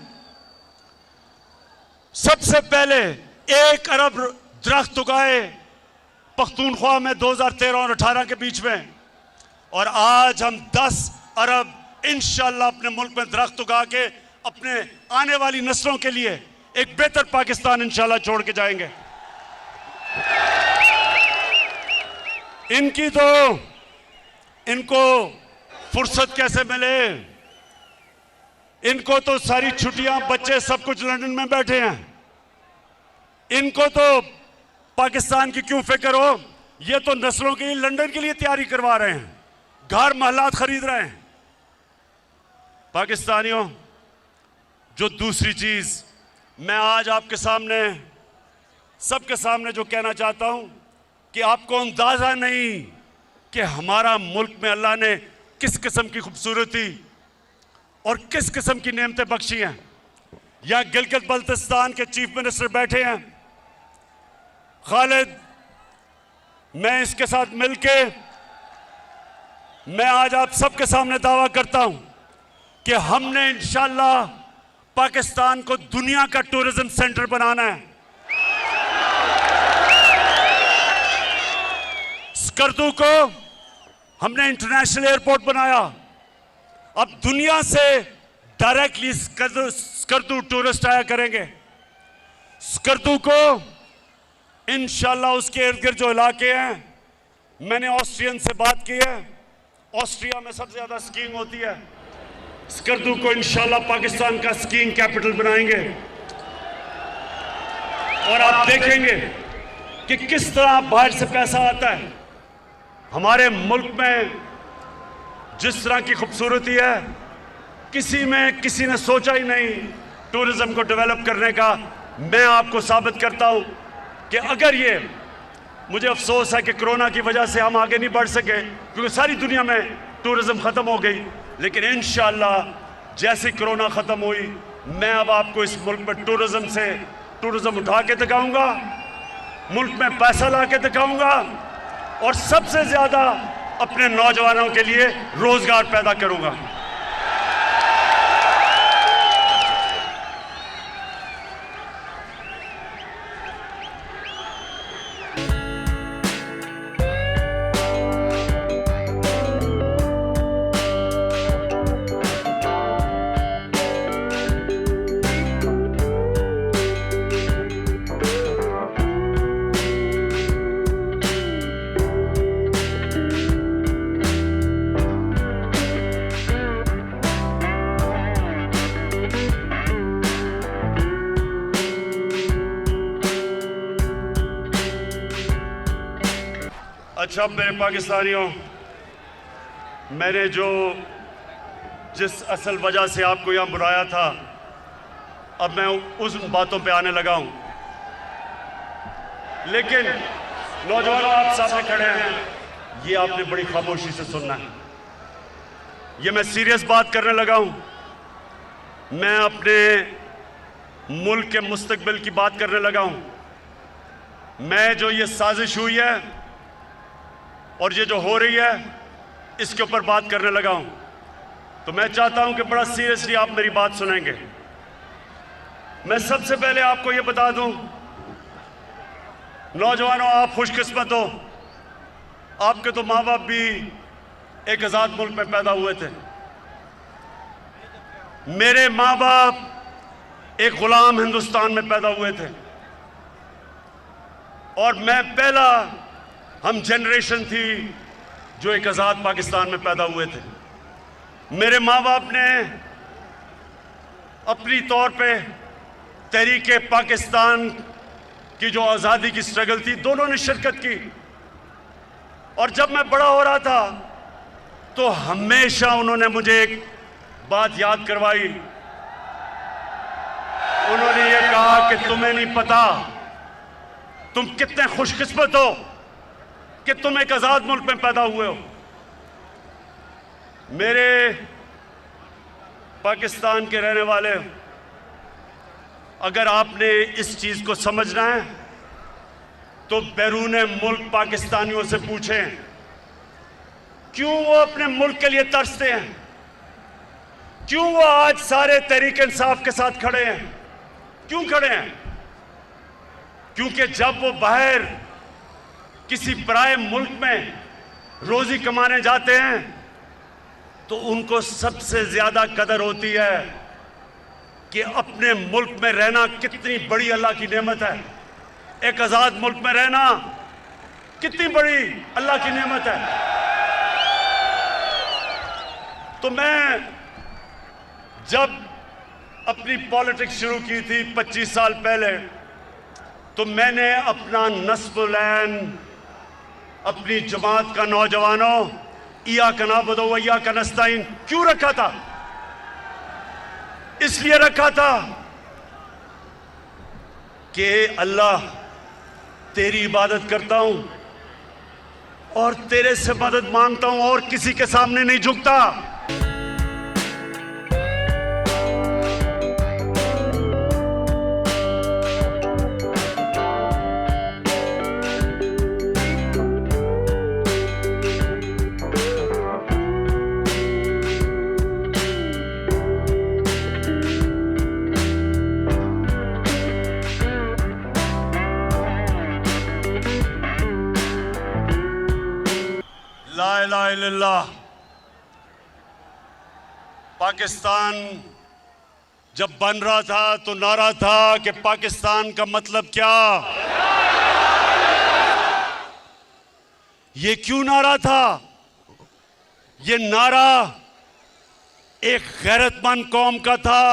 सबसे पहले 1 अरब दरख्त उगाए पख्तूनख्वा में 2013 और 18 के बीच में, और आज हम 10 अरब इंशाल्लाह अपने मुल्क में दरख्त उगा के अपने आने वाली नस्लों के लिए एक बेहतर पाकिस्तान इंशाल्लाह छोड़ के जाएंगे। इनको फुर्सत कैसे मिले? इनको तो सारी छुट्टियां, बच्चे सब कुछ लंदन में बैठे हैं, इनको तो पाकिस्तान की क्यों फिक्र हो? ये तो नस्लों के लिए लंदन के लिए तैयारी करवा रहे हैं, घर महलात खरीद रहे हैं। पाकिस्तानियों, जो दूसरी चीज मैं आज आपके सामने, सबके सामने जो कहना चाहता हूं कि आपको अंदाजा नहीं कि हमारा मुल्क में अल्लाह ने किस किस्म की खूबसूरती और किस किस्म की नेमतें बख्शी हैं। यहां गिलगित बल्तिस्तान के चीफ मिनिस्टर बैठे हैं, खालिद, मैं इसके साथ मिलके मैं आज आप सबके सामने दावा करता हूं कि हमने इंशाल्लाह पाकिस्तान को दुनिया का टूरिज्म सेंटर बनाना है। स्कर्दू को हमने इंटरनेशनल एयरपोर्ट बनाया, अब दुनिया से डायरेक्टली स्कर्दू टूरिस्ट आया करेंगे। स्कर्दू को इंशाल्लाह उसके इर्द गिर्द जो इलाके हैं, मैंने ऑस्ट्रियन से बात की है, ऑस्ट्रिया में सबसे ज्यादा स्कीइंग होती है, स्कर्दू को इंशाल्लाह पाकिस्तान का स्कीइंग कैपिटल बनाएंगे। और आप देखेंगे कि किस तरह बाहर से पैसा आता है। हमारे मुल्क में जिस तरह की खूबसूरती है, किसी ने सोचा ही नहीं टूरिज्म को डेवलप करने का। मैं आपको साबित करता हूं कि अगर ये, मुझे अफसोस है कि कोरोना की वजह से हम आगे नहीं बढ़ सके, क्योंकि सारी दुनिया में टूरिज्म ख़त्म हो गई, लेकिन इंशाल्लाह जैसे कोरोना ख़त्म हुई, मैं अब आपको इस मुल्क में टूरिज्म उठा के दिखाऊंगा, मुल्क में पैसा ला के दिखाऊंगा, और सबसे ज़्यादा अपने नौजवानों के लिए रोज़गार पैदा करूंगा। अच्छा मेरे पाकिस्तानियों, मैंने जिस असल वजह से आपको यहाँ बुलाया था, अब मैं उस बातों पे आने लगा हूँ। लेकिन नौजवानों, आप सामने खड़े हैं, ये आपने बड़ी खामोशी से सुनना है। ये मैं सीरियस बात करने लगा हूँ। मैं अपने मुल्क के मुस्तकबिल की बात करने लगा हूँ। मैं जो ये साजिश हुई है और ये जो हो रही है, इसके ऊपर बात करने लगा हूं। तो मैं चाहता हूं कि बड़ा सीरियसली आप मेरी बात सुनेंगे। मैं सबसे पहले आपको ये बता दूं, नौजवानों, आप खुशकिस्मत हो, आपके तो माँ बाप भी एक आज़ाद मुल्क में पैदा हुए थे। मेरे माँ बाप एक गुलाम हिंदुस्तान में पैदा हुए थे, और मैं पहला हम जनरेशन थी जो एक आज़ाद पाकिस्तान में पैदा हुए थे। मेरे माँ बाप ने अपनी तौर पे तहरीक पाकिस्तान की जो आज़ादी की स्ट्रगल थी, दोनों ने शिरकत की। और जब मैं बड़ा हो रहा था तो हमेशा उन्होंने मुझे एक बात याद करवाई। उन्होंने ये कहा कि तुम्हें नहीं पता तुम कितने खुशकिस्मत हो कि तुम एक आज़ाद मुल्क में पैदा हुए हो। मेरे पाकिस्तान के रहने वाले, अगर आपने इस चीज़ को समझना है तो बैरून मुल्क पाकिस्तानियों से पूछें क्यों वो अपने मुल्क के लिए तरसते हैं, क्यों वो आज सारे तहरीक इंसाफ के साथ खड़े हैं, क्यों खड़े हैं? क्योंकि जब वो बाहर किसी पराए मुल्क में रोजी कमाने जाते हैं तो उनको सबसे ज्यादा कदर होती है कि अपने मुल्क में रहना कितनी बड़ी अल्लाह की नेमत है। एक आजाद मुल्क में रहना कितनी बड़ी अल्लाह की नेमत है। तो मैं जब अपनी पॉलिटिक्स शुरू की थी 25 साल पहले, तो मैंने अपना नस्बुल ऐन अपनी जमात का नौजवानों इय्याका नअबुदु व इय्याका नस्तईन क्यों रखा था? इसलिए रखा था कि अल्लाह तेरी इबादत करता हूं और तेरे से मदद मांगता हूं और किसी के सामने नहीं झुकता। ला इलाहा इल्लल्लाह। पाकिस्तान जब बन रहा था तो नारा था कि पाकिस्तान का मतलब क्या? ये क्यों नारा था? ये नारा एक गैरतमंद कौम का था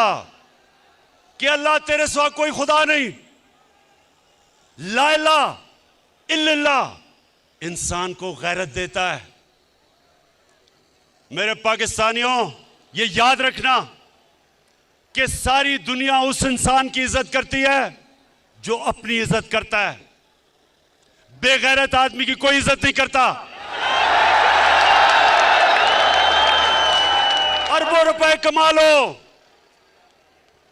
कि अल्लाह तेरे सिवा कोई खुदा नहीं, ला इलाहा इल्लल्लाह इंसान को गैरत देता है। मेरे पाकिस्तानियों, ये याद रखना कि सारी दुनिया उस इंसान की इज्जत करती है जो अपनी इज्जत करता है। बेगैरत आदमी की कोई इज्जत नहीं करता। अरबों रुपए कमा लो,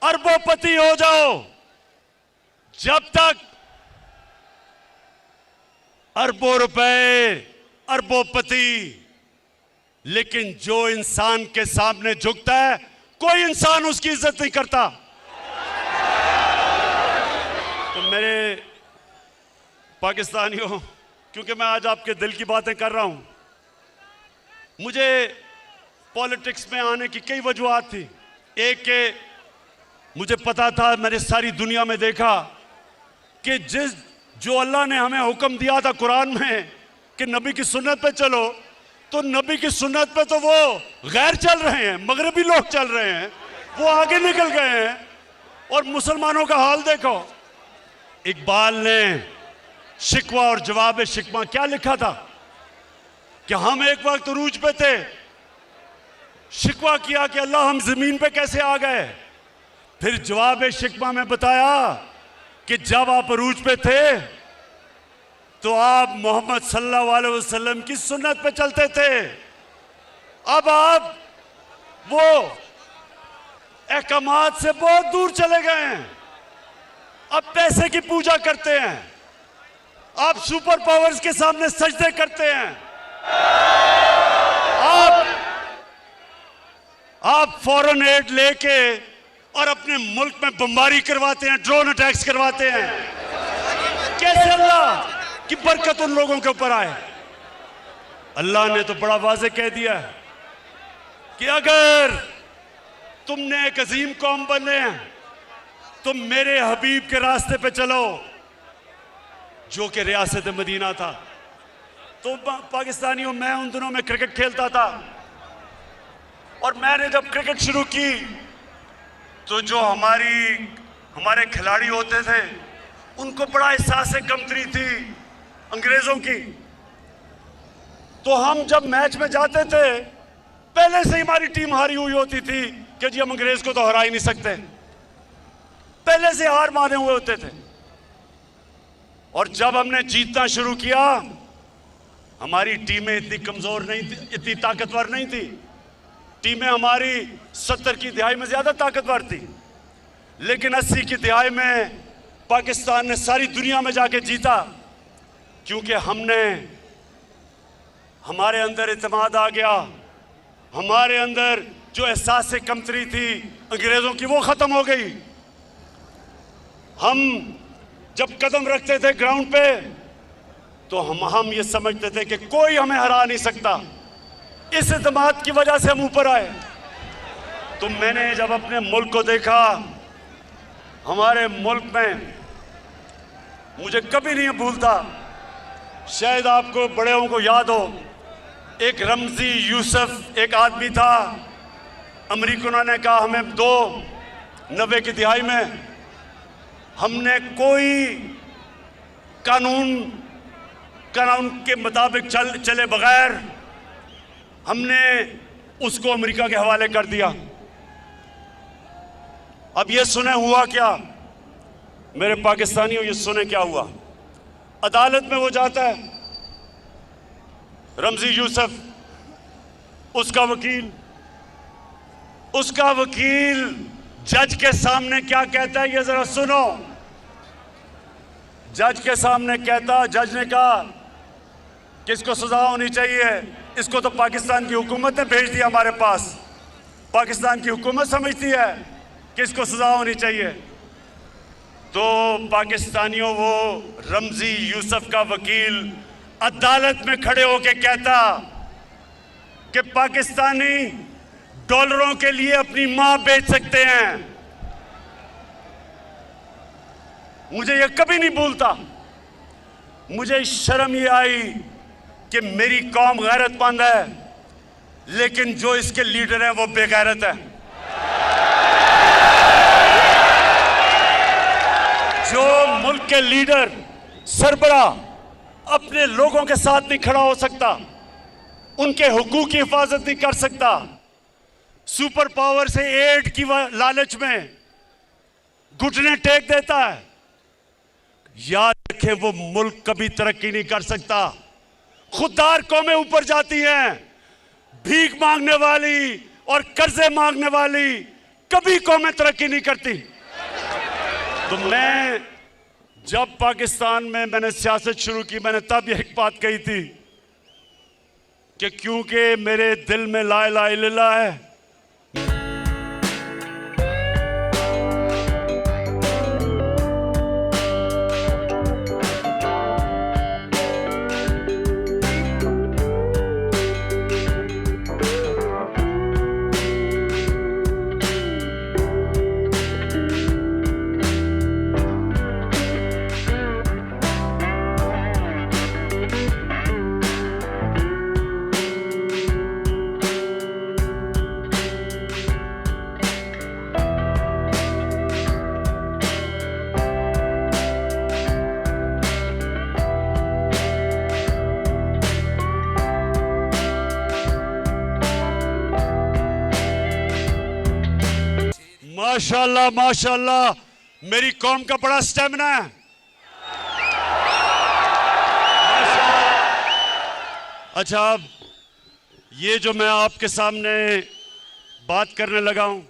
अरबोपति हो जाओ, जब तक अरबों रुपए, अरबोपति, लेकिन जो इंसान के सामने झुकता है कोई इंसान उसकी इज्जत नहीं करता। तो मेरे पाकिस्तानियों, क्योंकि मैं आज आपके दिल की बातें कर रहा हूं, मुझे पॉलिटिक्स में आने की कई वजूहात थी। एक के मुझे पता था, मैंने सारी दुनिया में देखा कि जो अल्लाह ने हमें हुक्म दिया था कुरान में कि नबी की सुन्नत पे चलो, तो नबी की सुन्नत पे तो वो गैर चल रहे हैं, मगरबी लोग चल रहे हैं, वो आगे निकल गए हैं। और मुसलमानों का हाल देखो। इकबाल ने शिकवा और जवाब शिकवा क्या लिखा था कि हम एक वक्त उरूज पे थे, शिकवा किया कि अल्लाह हम जमीन पे कैसे आ गए। फिर जवाब शिकवा में बताया कि जब आप अरूज पे थे तो आप मोहम्मद सल्लल्लाहु अलैहि वसल्लम की सुन्नत पे चलते थे। अब आप वो अहकामात से बहुत दूर चले गए हैं। अब पैसे की पूजा करते हैं, आप सुपर पावर्स के सामने सजदे करते हैं, आप फॉरेन एड लेके और अपने मुल्क में बमबारी करवाते हैं, ड्रोन अटैक्स करवाते हैं। कैसे अल्लाह की बरकत उन लोगों के ऊपर आए? अल्लाह ने तो बड़ा वाज़ेह कह दिया कि अगर तुमने एक अजीम कौम बने हैं तो मेरे हबीब के रास्ते पे चलो, जो कि रियासत मदीना था। तो पाकिस्तानियों, मैं उन दिनों में क्रिकेट खेलता था और मैंने जब क्रिकेट शुरू की तो जो हमारे खिलाड़ी होते थे उनको बड़ा एहसास कमतरी थी अंग्रेजों की। तो हम जब मैच में जाते थे पहले से ही हमारी टीम हारी हुई होती थी कि जी हम अंग्रेज को तो हरा ही नहीं सकते, पहले से हार माने हुए होते थे। और जब हमने जीतना शुरू किया हमारी टीमें इतनी कमजोर नहीं थी, इतनी ताकतवर नहीं थी। टीमें हमारी 70 की दहाई में ज्यादा ताकतवर थी, लेकिन 80 की दहाई में पाकिस्तान ने सारी दुनिया में जाके जीता, क्योंकि हमारे अंदर इत्मीनान आ गया, हमारे अंदर जो एहसास से कमतरी थी अंग्रेजों की वो खत्म हो गई। हम जब कदम रखते थे ग्राउंड पे तो हम ये समझते थे कि कोई हमें हरा नहीं सकता। इस इत्मीनान की वजह से हम ऊपर आए। तो मैंने जब अपने मुल्क को देखा, हमारे मुल्क में मुझे कभी नहीं भूलता, शायद आपको बड़ेों को याद हो, एक रमजी यूसुफ एक आदमी था, अमेरिकनों ने कहा हमें दो 90 की दिहाई में हमने कोई कानून के मुताबिक चले बगैर हमने उसको अमेरिका के हवाले कर दिया। अब ये सुने हुआ क्या मेरे पाकिस्तानियों, ये सुने क्या हुआ। अदालत में वो जाता है रमजी यूसुफ, उसका वकील जज के सामने क्या कहता है ये जरा सुनो। जज के सामने कहता, जज ने कहा कि इसको सजा होनी चाहिए, इसको तो पाकिस्तान की हुकूमत ने भेज दिया हमारे पास, पाकिस्तान की हुकूमत समझती है कि इसको सजा होनी चाहिए। तो पाकिस्तानियों वो रमजी यूसुफ का वकील अदालत में खड़े होकर कहता कि पाकिस्तानी डॉलरों के लिए अपनी मां बेच सकते हैं। मुझे ये कभी नहीं भूलता, मुझे शर्म ये आई कि मेरी कौम गैरतमंद है, लेकिन जो इसके लीडर हैं वो बेगैरत है। जो मुल्क के लीडर सरबरा अपने लोगों के साथ नहीं खड़ा हो सकता, उनके हुकूक की हिफाजत नहीं कर सकता, सुपर पावर से एड की लालच में घुटने टेक देता है, याद रखें वो मुल्क कभी तरक्की नहीं कर सकता। खुददार कौमें ऊपर जाती हैं, भीख मांगने वाली और कर्जे मांगने वाली कभी कौमें तरक्की नहीं करती। तो मैं जब पाकिस्तान में मैंने सियासत शुरू की, मैंने तब एक बात कही थी कि क्योंकि मेरे दिल में ला इलाहा इल्लल्लाह है, माशाल्लाह माशाल्लाह मेरी कौम का बड़ा स्टेमिना है। अच्छा, अब ये जो मैं आपके सामने बात करने लगा हूं,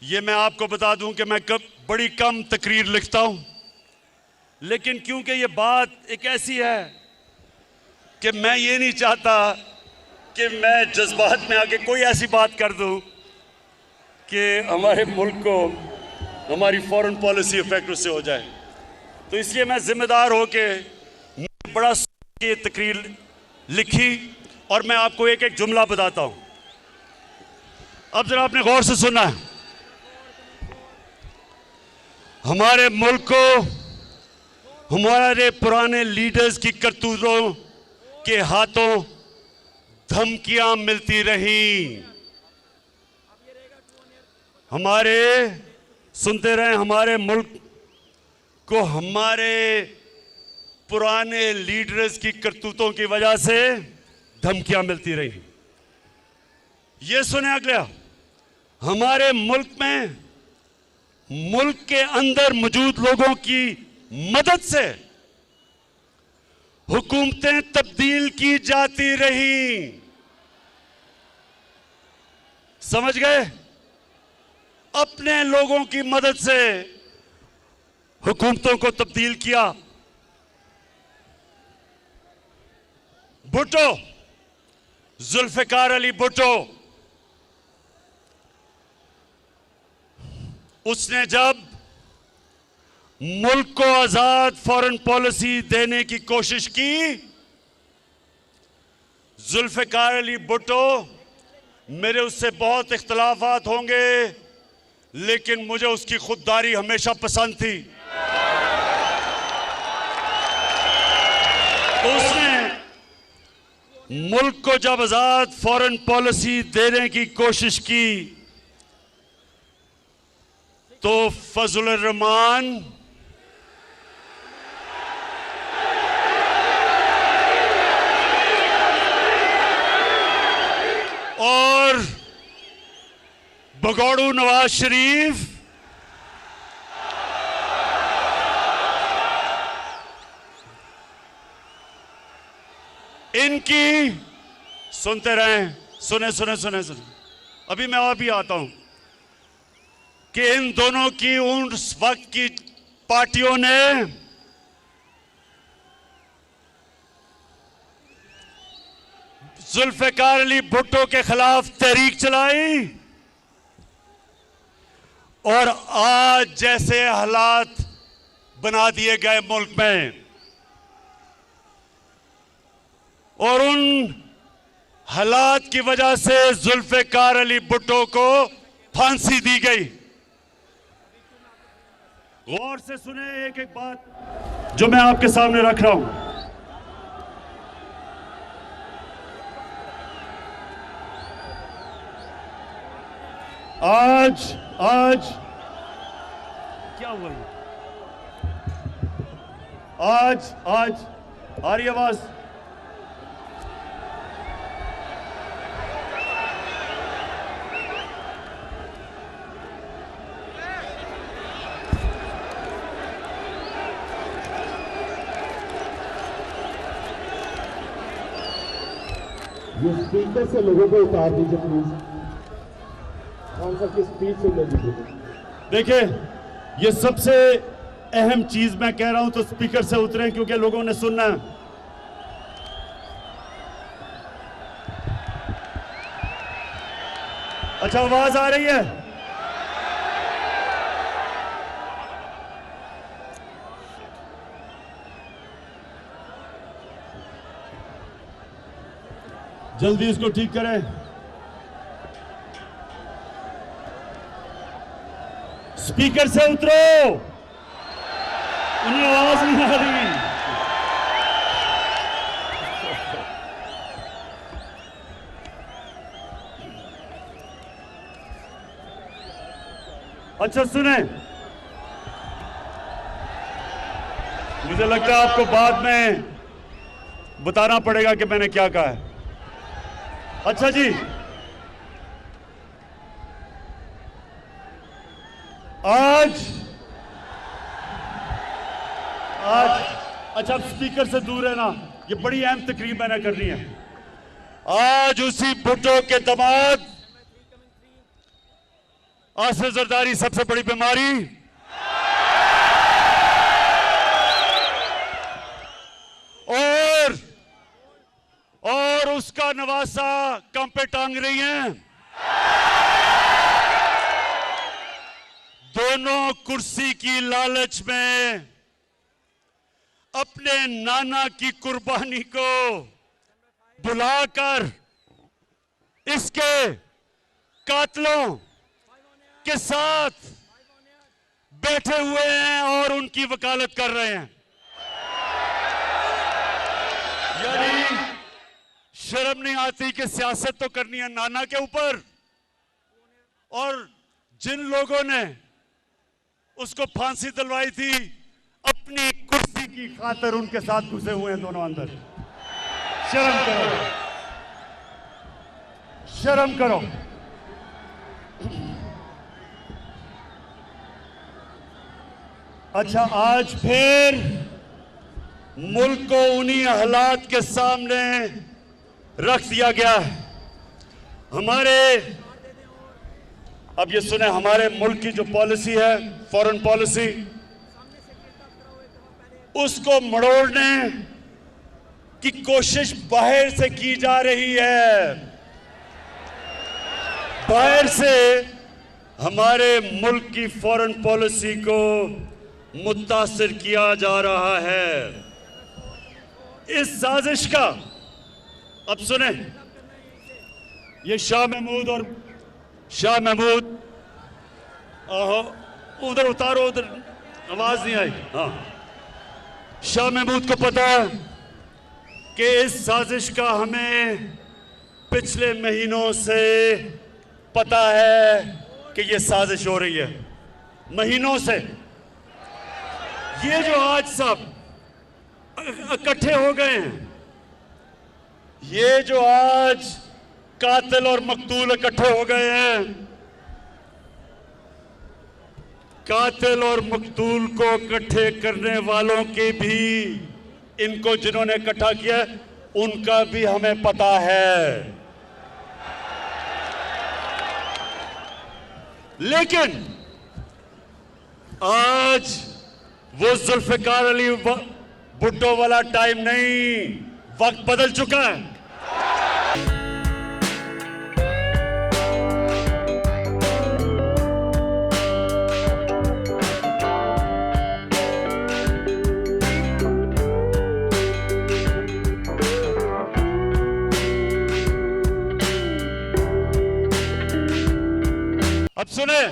ये मैं आपको बता दूं कि मैं बड़ी कम तकरीर लिखता हूं, लेकिन क्योंकि ये बात एक ऐसी है कि मैं ये नहीं चाहता कि मैं जज्बात में आके कोई ऐसी बात कर दूं कि हमारे मुल्क को हमारी फॉरेन पॉलिसी इफेक्ट उससे हो जाए। तो इसलिए मैं जिम्मेदार होके बड़ा ये तकरीर लिखी और मैं आपको एक एक जुमला बताता हूं। अब जरा आपने गौर से सुनना है। हमारे मुल्क को हमारे पुराने लीडर्स की करतूतों के हाथों धमकियां मिलती रहीं। हमारे सुनते रहे, हमारे मुल्क को हमारे पुराने लीडर्स की करतूतों की वजह से धमकियां मिलती रही। ये सुने अगला, हमारे मुल्क में मुल्क के अंदर मौजूद लोगों की मदद से हुकूमतें तब्दील की जाती रही। समझ गए? अपने लोगों की मदद से हुकूमतों को तब्दील किया। भुट्टो, जुल्फिकार अली भुट्टो, उसने जब मुल्क को आजाद फॉरेन पॉलिसी देने की कोशिश की, जुल्फिकार अली भुट्टो, मेरे उससे बहुत इख्तलाफात होंगे लेकिन मुझे उसकी खुददारी हमेशा पसंद थी। तो उसने मुल्क को जब आजाद फॉरेन पॉलिसी देने की कोशिश की तो फजलुर रहमान और भगोड़ू नवाज शरीफ इनकी सुनते रहें, सुने सुने सुने सुने, अभी मैं अभी आता हूं कि इन दोनों की उस वक्त की पार्टियों ने जुल्फिकार अली भुट्टो के खिलाफ तहरीक चलाई और आज जैसे हालात बना दिए गए मुल्क में, और उन हालात की वजह से जुल्फिकार अली भुट्टो को फांसी दी गई। गौर से सुने एक एक बात जो मैं आपके सामने रख रहा हूं। आज क्या हुआ? आज आ रही आवाज? ये स्पीकर से लोगों को उतार दीजिए प्लीज। खान साहब की स्पीच सुनने दीजिए। देखिए, ये सबसे अहम चीज मैं कह रहा हूं तो स्पीकर से उतरें क्योंकि लोगों ने सुनना है। अच्छा, आवाज आ रही है? जल्दी इसको ठीक करें। स्पीकर से उतरो, उन्हें आवाज नहीं आ रही। अच्छा सुने, मुझे लगता है आपको बाद में बताना पड़ेगा कि मैंने क्या कहा है। अच्छा जी, आज अच्छा, आप स्पीकर से दूर है ना, ये बड़ी अहम तकरीब मैंने करनी है। आज उसी भुट्टो के दामाद आसिफ जरदारी, सबसे बड़ी बीमारी और उसका नवासा कम पे टांग रही हैं। दोनों कुर्सी की लालच में अपने नाना की कुर्बानी को भुलाकर इसके कातलों के साथ बैठे हुए हैं और उनकी वकालत कर रहे हैं। यानी शर्म नहीं आती कि सियासत तो करनी है नाना के ऊपर और जिन लोगों ने उसको फांसी दिलवाई थी, अपनी कुर्सी की खातिर उनके साथ घुसे हुए हैं दोनों अंदर। शर्म करो, शर्म करो। अच्छा, आज फिर मुल्क को उन्हीं हालात के सामने रख दिया गया है। अब ये सुने, हमारे मुल्क की जो पॉलिसी है, फॉरेन पॉलिसी, उसको मड़ोड़ने की कोशिश बाहर से की जा रही है। बाहर से हमारे मुल्क की फॉरेन पॉलिसी को मुतासिर किया जा रहा है। इस साजिश का, अब सुने, ये शाह महमूद, आहो उधर उतारो, उधर आवाज नहीं आई। हाँ, शाह महमूद को पता है कि इस साजिश का हमें पिछले महीनों से पता है कि ये साजिश हो रही है, महीनों से। ये जो आज सब इकट्ठे हो गए हैं, ये जो आज कातिल और मकतूल इकट्ठे हो गए हैं, कातिल और मकतूल को इकट्ठे करने वालों के भी, इनको जिन्होंने इकट्ठा किया उनका भी हमें पता है। लेकिन आज वो जुल्फिकार अली भुट्टो वाला टाइम नहीं, वक्त बदल चुका है। अब सुने,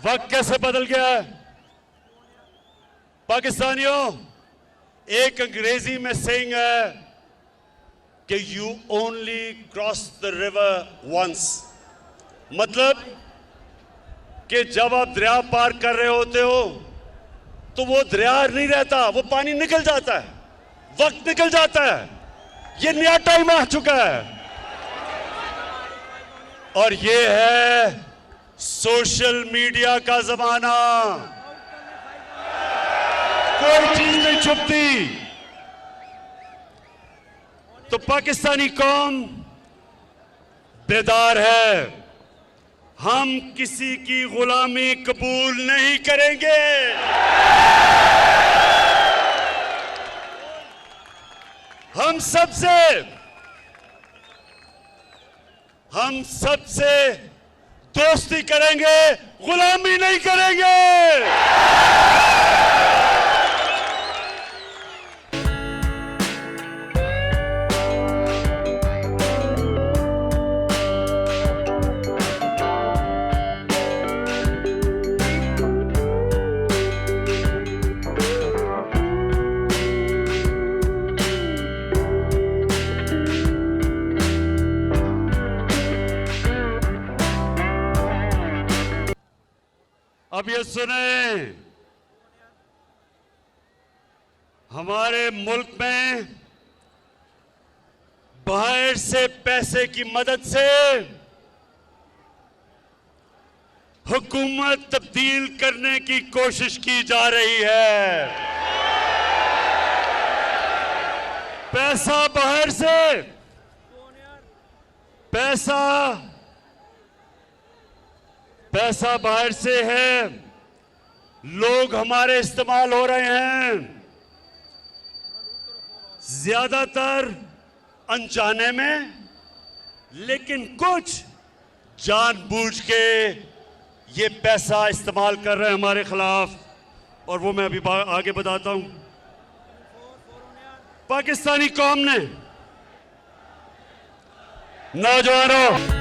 वक्त कैसे बदल गया है। पाकिस्तानियों, एक अंग्रेजी में सेइंग है कि you only cross the river once, मतलब कि जब आप दरिया पार कर रहे होते हो तो वो दरिया नहीं रहता, वो पानी निकल जाता है, वक्त निकल जाता है। ये नया टाइम आ चुका है और ये है सोशल मीडिया का जमाना। कोई चीज नहीं छुपती। तो पाकिस्तानी कौम बेदार है। हम किसी की गुलामी कबूल नहीं करेंगे। हम सबसे दोस्ती करेंगे, गुलामी नहीं करेंगे। अब ये सुने, हमारे मुल्क में बाहर से पैसे की मदद से हुकूमत तब्दील करने की कोशिश की जा रही है। पैसा बाहर से, पैसा बाहर से है, लोग हमारे इस्तेमाल हो रहे हैं, ज्यादातर अनजाने में, लेकिन कुछ जानबूझ के ये पैसा इस्तेमाल कर रहे हैं हमारे खिलाफ। और वो मैं अभी आगे बताता हूं। पाकिस्तानी कौम ने, नौजवानों,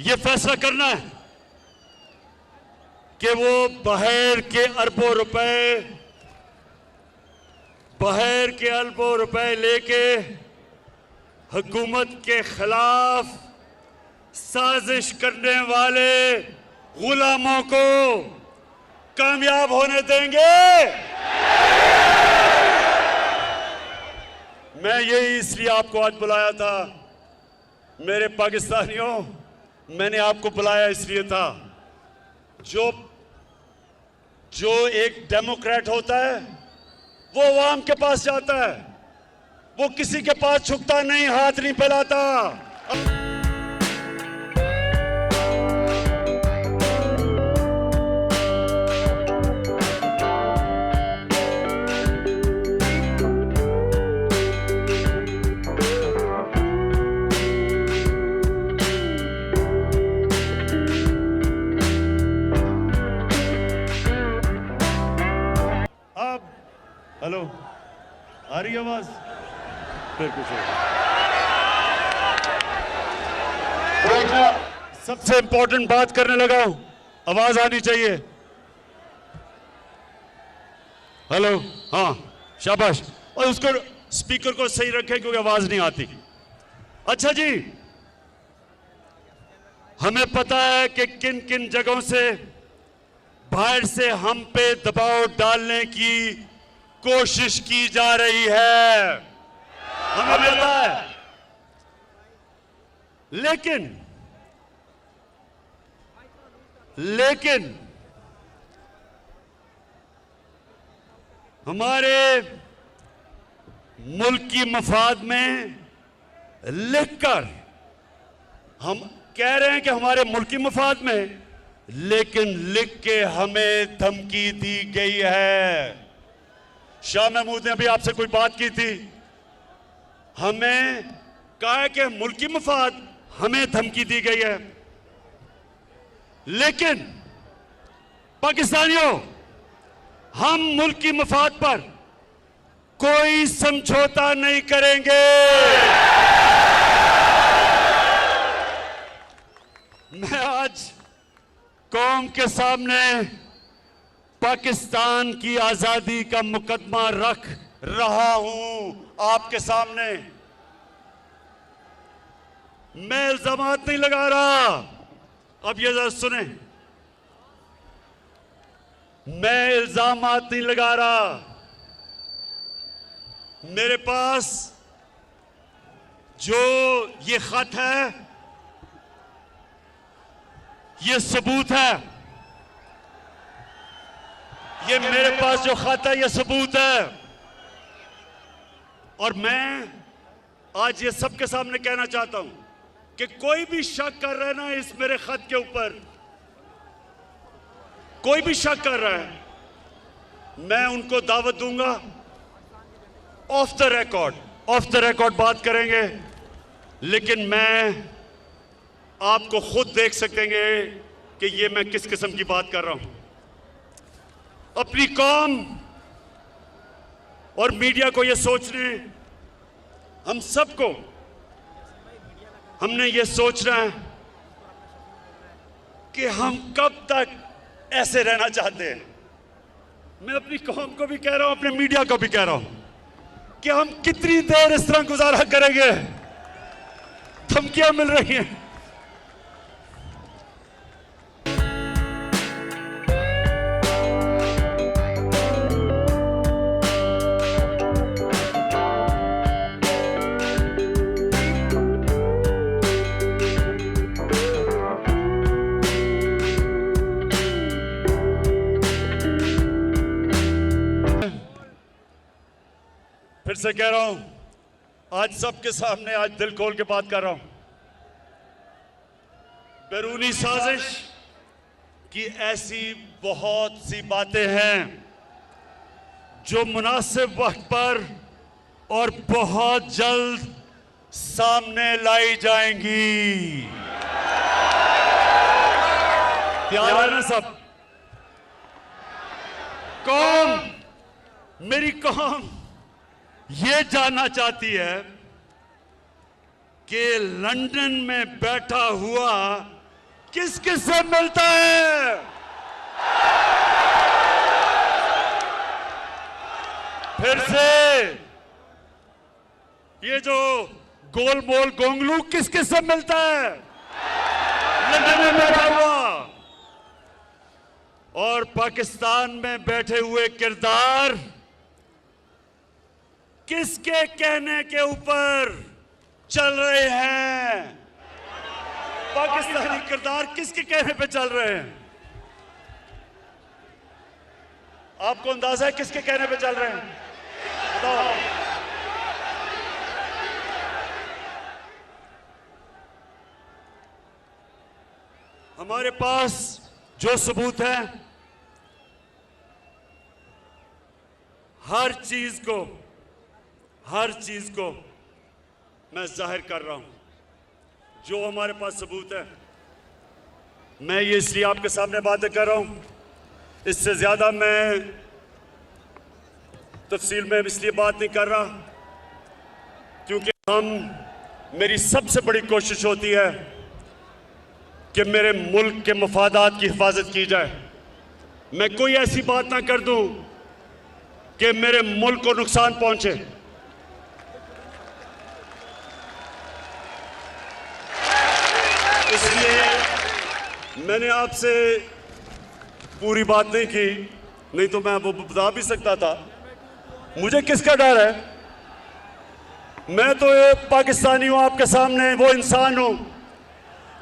ये फैसला करना है कि वो बाहर के अरबों रुपए लेके हुकूमत के खिलाफ साजिश करने वाले गुलामों को कामयाब होने देंगे। मैं यही इसलिए आपको आज बुलाया था मेरे पाकिस्तानियों, मैंने आपको बुलाया इसलिए था, जो एक डेमोक्रेट होता है वो अवाम के पास जाता है, वो किसी के पास झुकता नहीं, हाथ नहीं फैलाता। हेलो, आ रही आवाज? फिर कुछ सबसे इंपॉर्टेंट बात करने लगा हूं, आवाज आनी चाहिए। हेलो, हाँ शाबाश, और उसको स्पीकर को सही रखें क्योंकि आवाज नहीं आती। अच्छा जी, हमें पता है कि किन किन जगहों से बाहर से हम पे दबाव डालने की कोशिश की जा रही है, हमें पता है। लेकिन हमारे मुल्क की मफाद में लिखकर हम कह रहे हैं कि हमारे मुल्क की मफाद में, लेकिन लिख के हमें धमकी दी गई है। शाह महमूद ने अभी आपसे कोई बात की थी, हमें कहा है कि मुल्क की मफाद, हमें धमकी दी गई है। लेकिन पाकिस्तानियों, हम मुल्क की मफाद पर कोई समझौता नहीं करेंगे। मैं आज कौम के सामने पाकिस्तान की आजादी का मुकदमा रख रहा हूं आपके सामने। मैं इल्जामात नहीं लगा रहा, अब ये जरा सुने, मैं इल्जामात नहीं लगा रहा। मेरे पास जो ये खत है, ये सबूत है, ये मेरे पास जो खत है ये सबूत है। और मैं आज ये सबके सामने कहना चाहता हूं कि कोई भी शक कर रहा है ना इस मेरे खत के ऊपर, कोई भी शक कर रहा है, मैं उनको दावत दूंगा, ऑफ द रिकॉर्ड बात करेंगे। लेकिन मैं आपको खुद देख सकेंगे कि ये मैं किस किस्म की बात कर रहा हूं। अपनी कौम और मीडिया को ये सोचने, हम सबको, हमने ये सोचना है कि हम कब तक ऐसे रहना चाहते हैं। मैं अपनी कौम को भी कह रहा हूं, अपने मीडिया को भी कह रहा हूं कि हम कितनी देर इस तरह गुजारा करेंगे। धमकियां मिल रही हैं। फिर से कह रहा हूं, आज सबके सामने आज दिल खोल के बात कर रहा हूं। बैरूनी साजिश की ऐसी बहुत सी बातें हैं जो मुनासिब वक्त पर और बहुत जल्द सामने लाई जाएंगी। तैयार है ना सब? कौम, मेरी कौम ये जानना चाहती है कि लंदन में बैठा हुआ किस किस से मिलता है? फिर से ये जो गोल मोल गोंगलू किस किस से मिलता है? लंदन में बैठा हुआ और पाकिस्तान में बैठे हुए किरदार किसके कहने के ऊपर चल रहे हैं? पाकिस्तानी किरदार किसके कहने पे चल रहे हैं? आपको अंदाजा है किसके कहने पे चल रहे हैं? बताओ। हमारे पास जो सबूत है, हर चीज को मैं जाहिर कर रहा हूं। जो हमारे पास सबूत है, मैं ये इसलिए आपके सामने बातें कर रहा हूं, इससे ज्यादा मैं तफसील में इसलिए बात नहीं कर रहा क्योंकि मेरी सबसे बड़ी कोशिश होती है कि मेरे मुल्क के मफादात की हिफाजत की जाए। मैं कोई ऐसी बात ना कर दूं कि मेरे मुल्क को नुकसान पहुंचे। इसलिए मैंने आपसे पूरी बात नहीं की, नहीं तो मैं वो बता भी सकता था। मुझे किसका डर है? मैं तो एक पाकिस्तानी हूं, आपके सामने वो इंसान हूं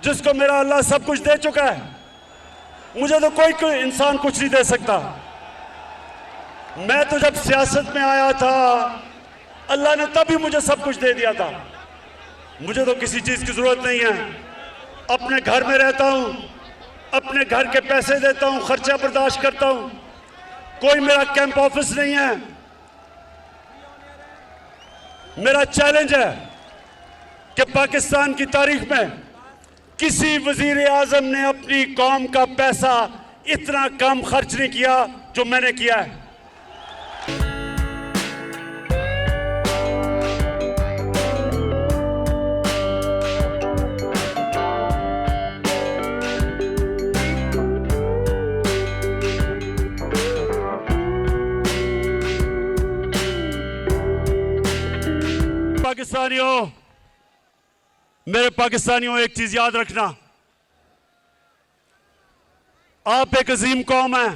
जिसको मेरा अल्लाह सब कुछ दे चुका है। मुझे तो कोई इंसान कुछ नहीं दे सकता। मैं तो जब सियासत में आया था, अल्लाह ने तभी मुझे सब कुछ दे दिया था। मुझे तो किसी चीज की जरूरत नहीं है। अपने घर में रहता हूं, अपने घर के पैसे देता हूं, खर्चा बर्दाश्त करता हूं। कोई मेरा कैंप ऑफिस नहीं है। मेरा चैलेंज है कि पाकिस्तान की तारीख में किसी वजीर आजम ने अपनी कौम का पैसा इतना कम खर्च नहीं किया जो मैंने किया है। पाकिस्तानियों, मेरे पाकिस्तानियों, एक चीज याद रखना, आप एक अजीम कौम है।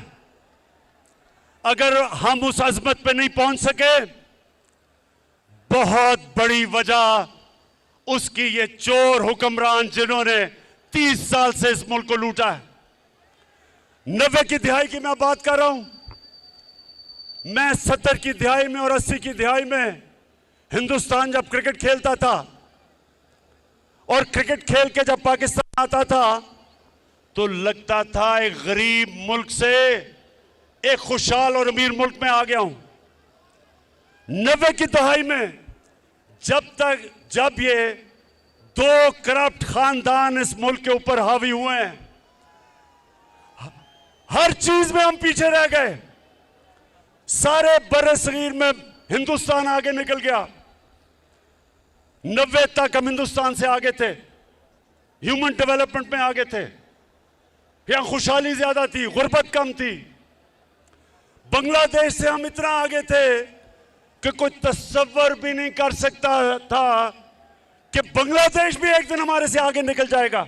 अगर हम उस अजमत पे नहीं पहुंच सके, बहुत बड़ी वजह उसकी ये चोर हुक्मरान जिन्होंने 30 साल से इस मुल्क को लूटा है। 90 की दिहाई की मैं बात कर रहा हूं। मैं 70 की दिहाई में और 80 की दिहाई में हिंदुस्तान जब क्रिकेट खेलता था और क्रिकेट खेल के जब पाकिस्तान आता था तो लगता था एक गरीब मुल्क से एक खुशहाल और अमीर मुल्क में आ गया हूं। 90 की दहाई में जब ये 2 करप्ट खानदान इस मुल्क के ऊपर हावी हुए हैं, हर चीज में हम पीछे रह गए। सारे बर्रे-सगीर में हिंदुस्तान आगे निकल गया। 90 तक हम हिंदुस्तान से आगे थे, ह्यूमन डेवलपमेंट में आगे थे। यहां खुशहाली ज्यादा थी, गुर्बत कम थी। बांग्लादेश से हम इतना आगे थे कि कोई तस्वर भी नहीं कर सकता था कि बांग्लादेश भी एक दिन हमारे से आगे निकल जाएगा।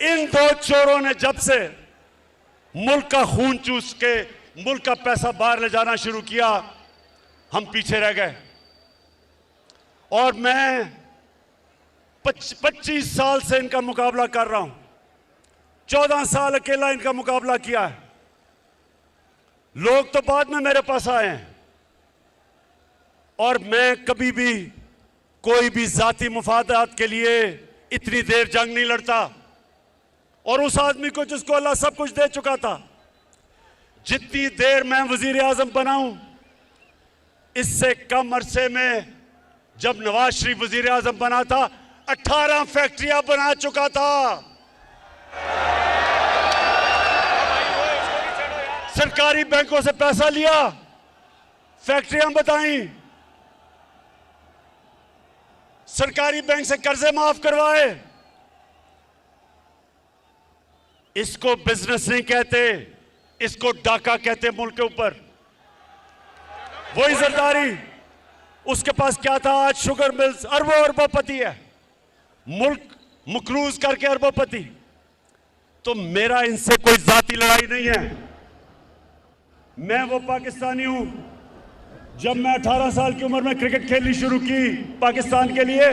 इन 2 चोरों ने जब से मुल्क का खून चूस के मुल्क का पैसा बाहर ले जाना शुरू किया, हम पीछे रह गए। और मैं 25 साल से इनका मुकाबला कर रहा हूं। 14 साल अकेला इनका मुकाबला किया है। लोग तो बाद में मेरे पास आए हैं और मैं कभी भी कोई भी जाती मुफादात के लिए इतनी देर जंग नहीं लड़ता। और उस आदमी को जिसको अल्लाह सब कुछ दे चुका था, जितनी देर मैं वजीर आजम बनाऊं, इससे कम अरसे में जब नवाज शरीफ वजीर आजम बना था 18 फैक्ट्रियां बना चुका था। सरकारी बैंकों से पैसा लिया, फैक्ट्रियां बताई, सरकारी बैंक से कर्जे माफ करवाए, इसको बिजनेस नहीं कहते, इसको डाका कहते मुल्क के ऊपर। वही जरदारी, उसके पास क्या था, आज शुगर मिल्स, अरबों अरबोपति है, मुल्क मकरूज करके अरबोपति। तो मेरा इनसे कोई जाती लड़ाई नहीं है। मैं वो पाकिस्तानी हूं, जब मैं 18 साल की उम्र में क्रिकेट खेलनी शुरू की पाकिस्तान के लिए,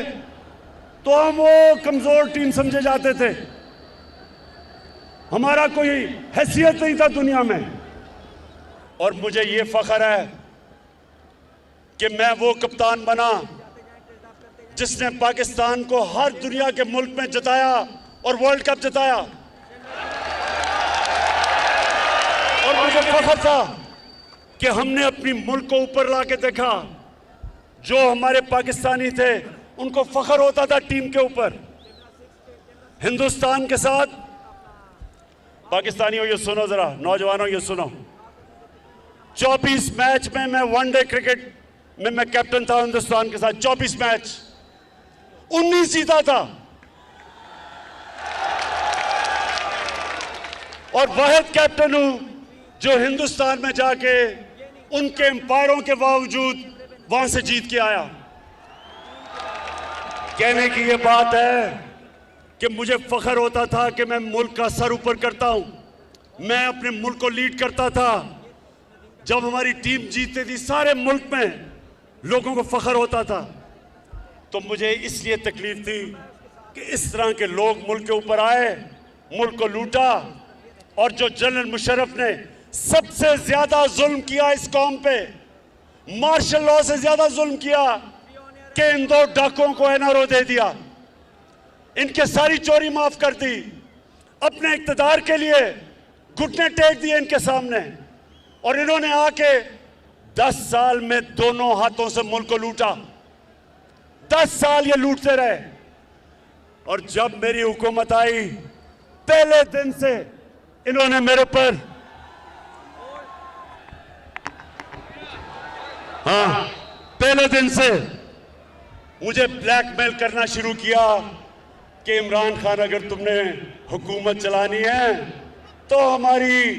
तो हम वो कमजोर टीम समझे जाते थे, हमारा कोई हैसियत नहीं था दुनिया में। और मुझे ये फख्र है कि मैं वो कप्तान बना जिसने पाकिस्तान को हर दुनिया के मुल्क में जिताया और वर्ल्ड कप जिताया। और मुझे फख्र था कि हमने अपनी मुल्क को ऊपर लाके देखा। जो हमारे पाकिस्तानी थे उनको फख्र होता था टीम के ऊपर। हिंदुस्तान के साथ, पाकिस्तानियों ये सुनो जरा, नौजवानों ये सुनो, 24 मैच में मैं वनडे क्रिकेट में मैं कैप्टन था हिंदुस्तान के साथ। 24 मैच, 19 जीता था। और वाहिद कैप्टन हूं जो हिंदुस्तान में जाके उनके एम्पायरों के बावजूद वहां से जीत के आया। कहने की ये बात है कि मुझे फख्र होता था कि मैं मुल्क का सर ऊपर करता हूं, मैं अपने मुल्क को लीड करता था। जब हमारी टीम जीतती थी सारे मुल्क में लोगों को फख्र होता था। तो मुझे इसलिए तकलीफ थी कि इस तरह के लोग मुल्क के ऊपर आए, मुल्क को लूटा। और जो जनरल मुशर्रफ ने सबसे ज्यादा जुल्म किया इस कौम पे, मार्शल लॉ से ज्यादा जुल्म किया कि इन 2 डाकुओं को एनआरओ दे दिया, इनके सारी चोरी माफ कर दी, अपने इक्तदार के लिए घुटने टेक दिए इनके सामने। और इन्होंने आके 10 साल में दोनों हाथों से मुल्क को लूटा। 10 साल ये लूटते रहे। और जब मेरी हुकूमत आई, पहले दिन से इन्होंने मेरे पर, हाँ, पहले दिन से मुझे ब्लैकमेल करना शुरू किया कि इमरान खान, अगर तुमने हुकूमत चलानी है तो हमारी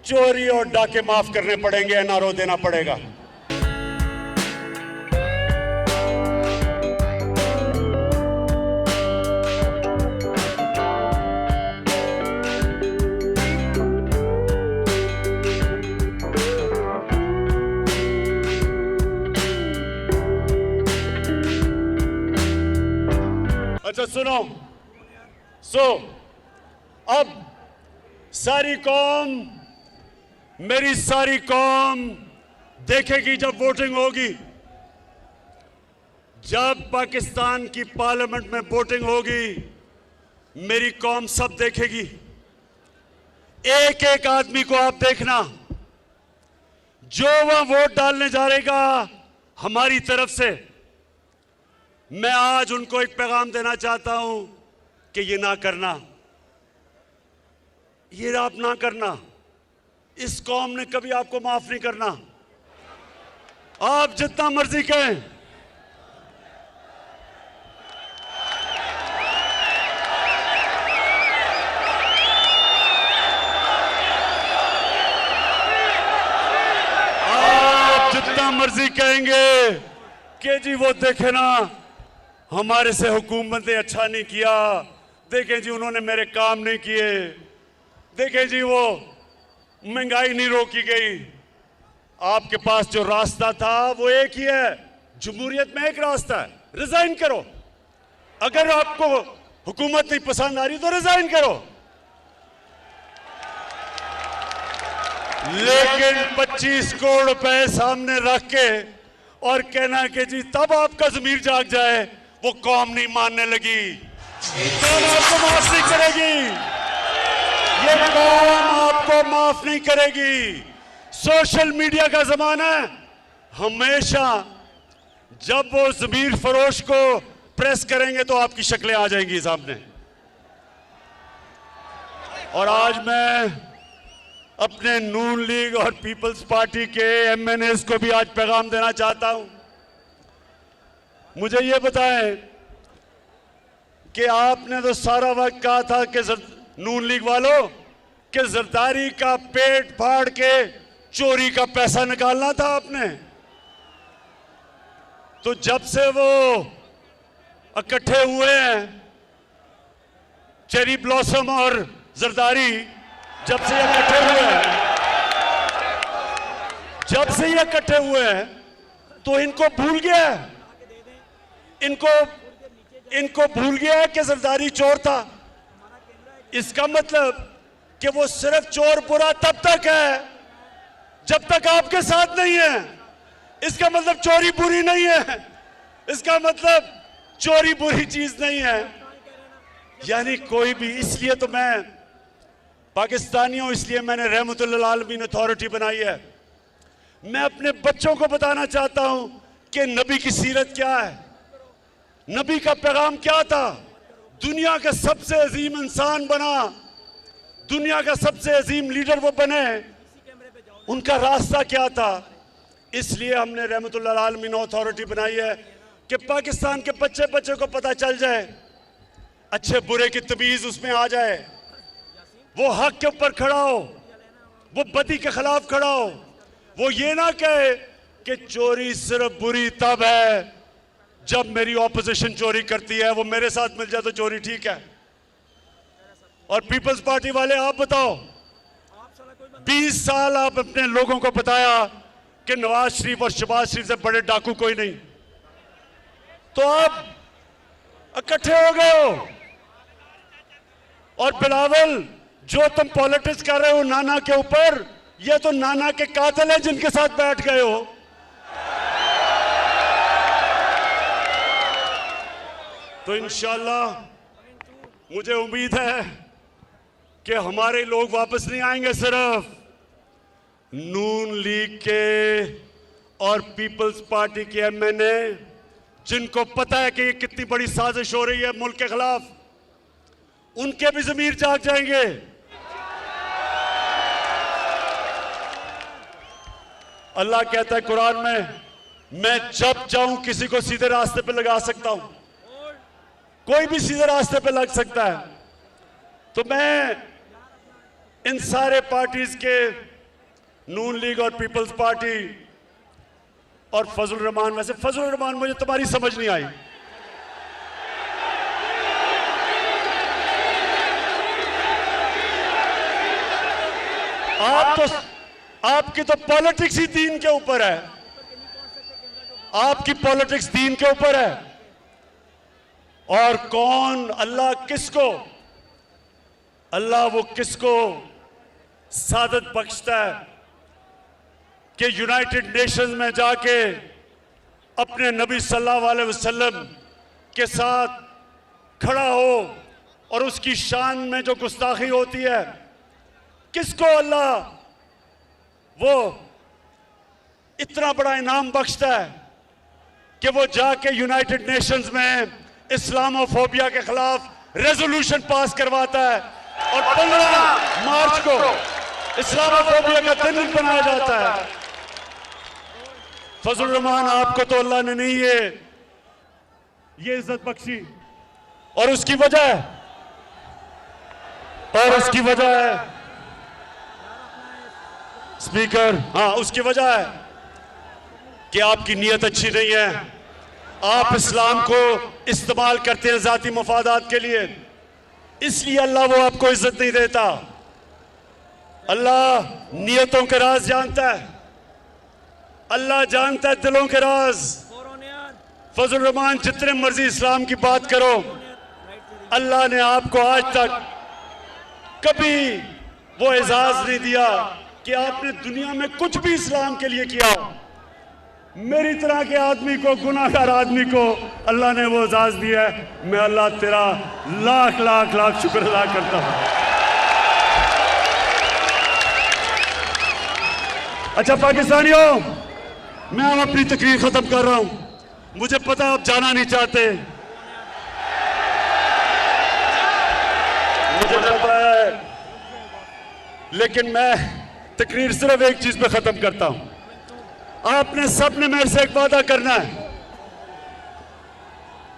चोरी और डाके माफ करने पड़ेंगे, एनआरओ देना पड़ेगा। अच्छा सुनो, अब सारी कौम, मेरी सारी कौम देखेगी जब वोटिंग होगी, जब पाकिस्तान की पार्लियामेंट में वोटिंग होगी, मेरी कौम सब देखेगी। एक एक आदमी को आप देखना, जो वह वोट डालने जा रहेगा हमारी तरफ से। मैं आज उनको एक पैगाम देना चाहता हूं कि ये ना करना, ये आप ना करना। इस कौम ने कभी आपको माफ नहीं करना, आप जितना मर्जी कहें। आप जितना मर्जी कहेंगे कि जी वो देखे ना, हमारे से हुकूमत ने अच्छा नहीं किया, देखें जी उन्होंने मेरे काम नहीं किए, देखें जी वो महंगाई नहीं रोकी गई। आपके पास जो रास्ता था वो एक ही है, जमहूरियत में एक रास्ता है, रिजाइन करो। अगर आपको हुकूमत नहीं पसंद आ रही तो रिजाइन करो। लेकिन 25 करोड़ रुपए सामने रख के और कहना कि जी तब आपका ज़मीर जाग जाए, वो कौम नहीं मानने लगी, कौम आपको माफ नहीं करेगी, ये कौम आपको माफ नहीं करेगी। सोशल मीडिया का जमाना है, हमेशा जब वो ज़मीर फरोश को प्रेस करेंगे तो आपकी शक्लें आ जाएंगी सामने। और आज मैं अपने नून लीग और पीपल्स पार्टी के एमएनएस को भी आज पैगाम देना चाहता हूं। मुझे ये बताएं कि आपने तो सारा वक्त कहा था कि नून लीग वालों कि जरदारी का पेट फाड़ के चोरी का पैसा निकालना था आपने। तो जब से वो इकट्ठे हुए हैं, चेरी ब्लॉसम और जरदारी, जब से ये इकट्ठे हुए हैं, तो इनको भूल गया है, इनको भूल गया है कि जरदारी चोर था। इसका मतलब कि वो सिर्फ चोर बुरा तब तक है जब तक आपके साथ नहीं है। इसका मतलब चोरी बुरी नहीं है, इसका मतलब चोरी बुरी चीज नहीं है। यानी कोई भी, इसलिए तो मैं पाकिस्तानी हूं, इसलिए मैंने रहमतुल्लिल आलमीन अथॉरिटी बनाई है। मैं अपने बच्चों को बताना चाहता हूं कि नबी की सीरत क्या है, नबी का पैगाम क्या था। दुनिया का सबसे अजीम इंसान बना, दुनिया का सबसे अजीम लीडर वो बने, उनका रास्ता क्या था। इसलिए हमने रहमतुल्लिल आलमीन अथॉरिटी बनाई है कि पाकिस्तान के बच्चे बच्चे को पता चल जाए, अच्छे बुरे की तमीज उसमें आ जाए, वो हक के ऊपर खड़ा हो, वो बदी के खिलाफ खड़ा हो, वो ये ना कहे कि चोरी सिर्फ बुरी तब है जब मेरी ऑपोजिशन चोरी करती है, वो मेरे साथ मिल जाए तो चोरी ठीक है। और पीपल्स पार्टी वाले आप बताओ, 20 साल आप अपने लोगों को बताया कि नवाज शरीफ और शहबाज शरीफ से बड़े डाकू कोई नहीं, तो आप इकट्ठे हो गए हो। और बिलावल, जो तुम पॉलिटिक्स कर रहे हो नाना के ऊपर, ये तो नाना के कातिल हैं जिनके साथ बैठ गए हो। तो इंशाल्लाह मुझे उम्मीद है कि हमारे लोग वापस नहीं आएंगे, सिर्फ नून लीग के और पीपल्स पार्टी के एमएनए, जिनको पता है कि ये कितनी बड़ी साजिश हो रही है मुल्क के खिलाफ, उनके भी ज़मीर जाग जाएंगे। अल्लाह कहता है कुरान में, मैं जब चाहूं किसी को सीधे रास्ते पे लगा सकता हूं, कोई भी सीधे रास्ते पे लग सकता है। तो मैं इन सारे पार्टीज के, नून लीग और पीपल्स पार्टी और फजल रहमान, वैसे फजल रहमान मुझे तुम्हारी समझ नहीं आई, आपकी तो पॉलिटिक्स ही दीन के ऊपर है, आपकी पॉलिटिक्स दीन के ऊपर है। और कौन, अल्लाह किसको, अल्लाह वो किसको सादत बख्शता है कि यूनाइटेड नेशंस में जाके अपने नबी सल्लल्लाहु अलैहि वसल्लम के साथ खड़ा हो और उसकी शान में जो गुस्ताखी होती है, किसको अल्लाह वो इतना बड़ा इनाम बख्शता है कि वो जाके यूनाइटेड नेशंस में इस्लामोफोबिया के खिलाफ रेजोल्यूशन पास करवाता है और 15 मार्च को इस्लामोफोबिया का दिन बनाया जाता है। फजल रहमान, आपको तो अल्लाह ने नहीं ये इज्जत बख्शी, और उसकी वजह है स्पीकर, हाँ उसकी वजह है कि आपकी नीयत अच्छी नहीं है। आप इस्लाम को इस्तेमाल करते हैं जाती मफादात के लिए, इसलिए अल्लाह वो आपको इज्जत नहीं देता। अल्लाह नियतों के राज जानता है, अल्लाह जानता है दिलों के राज। फजल रहमान, जितने मर्जी इस्लाम की बात करो, अल्लाह ने आपको आज तक कभी वो एजाज नहीं दिया कि आपने दुनिया में कुछ भी इस्लाम के लिए किया। मेरी तरह के आदमी को, गुनाहगार आदमी को अल्लाह ने वो एजाज दिया है। मैं अल्लाह तेरा लाख लाख लाख शुक्र अदा करता हूं। अच्छा पाकिस्तानियों, मैं अब अपनी तकरीर खत्म कर रहा हूं। मुझे पता आप जाना नहीं चाहते, मुझे पता है, लेकिन मैं तकरीर सिर्फ एक चीज पे खत्म करता हूं। आपने सबने मेरे से एक वादा करना है,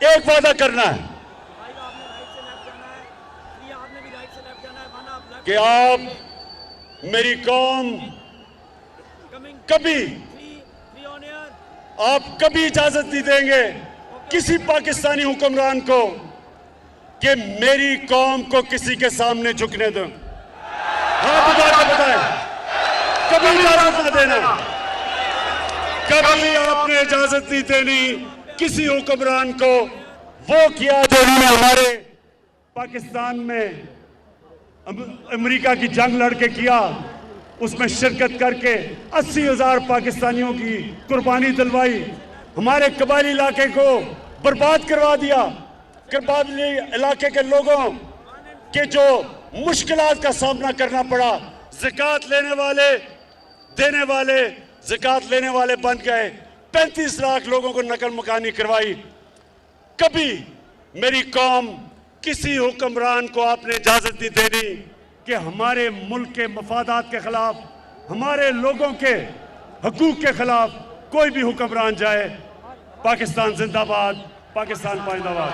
एक वादा करना है। कि आप मेरी कौम कभी आप कभी इजाजत नहीं देंगे किसी पाकिस्तानी हुक्मरान को कि मेरी कौम को किसी के सामने झुकने दो। हाँ बताएं, कभी इजाजत न देना, कभी आपने इजाजत नहीं देनी किसी हुक्मरान को वो किया जो उन्होंने हमारे पाकिस्तान में अमेरिका की जंग लड़के किया, उसमें शिरकत करके 80,000 पाकिस्तानियों की कुर्बानी दिलवाई, हमारे कबायली इलाके को बर्बाद करवा दिया। कबायली इलाके के लोगों के जो मुश्किलात का सामना करना पड़ा, ज़कात लेने वाले देने वाले ज़कात लेने वाले बन गए, 35 लाख लोगों को नकल मकानी करवाई। कभी मेरी कौम किसी हुक्मरान को आपने इजाजत नहीं देनी कि हमारे मुल्क के मफादात के खिलाफ, हमारे लोगों के हकूक के खिलाफ कोई भी हुक्मरान जाए। पाकिस्तान जिंदाबाद, पाकिस्तान पाइंदाबाद।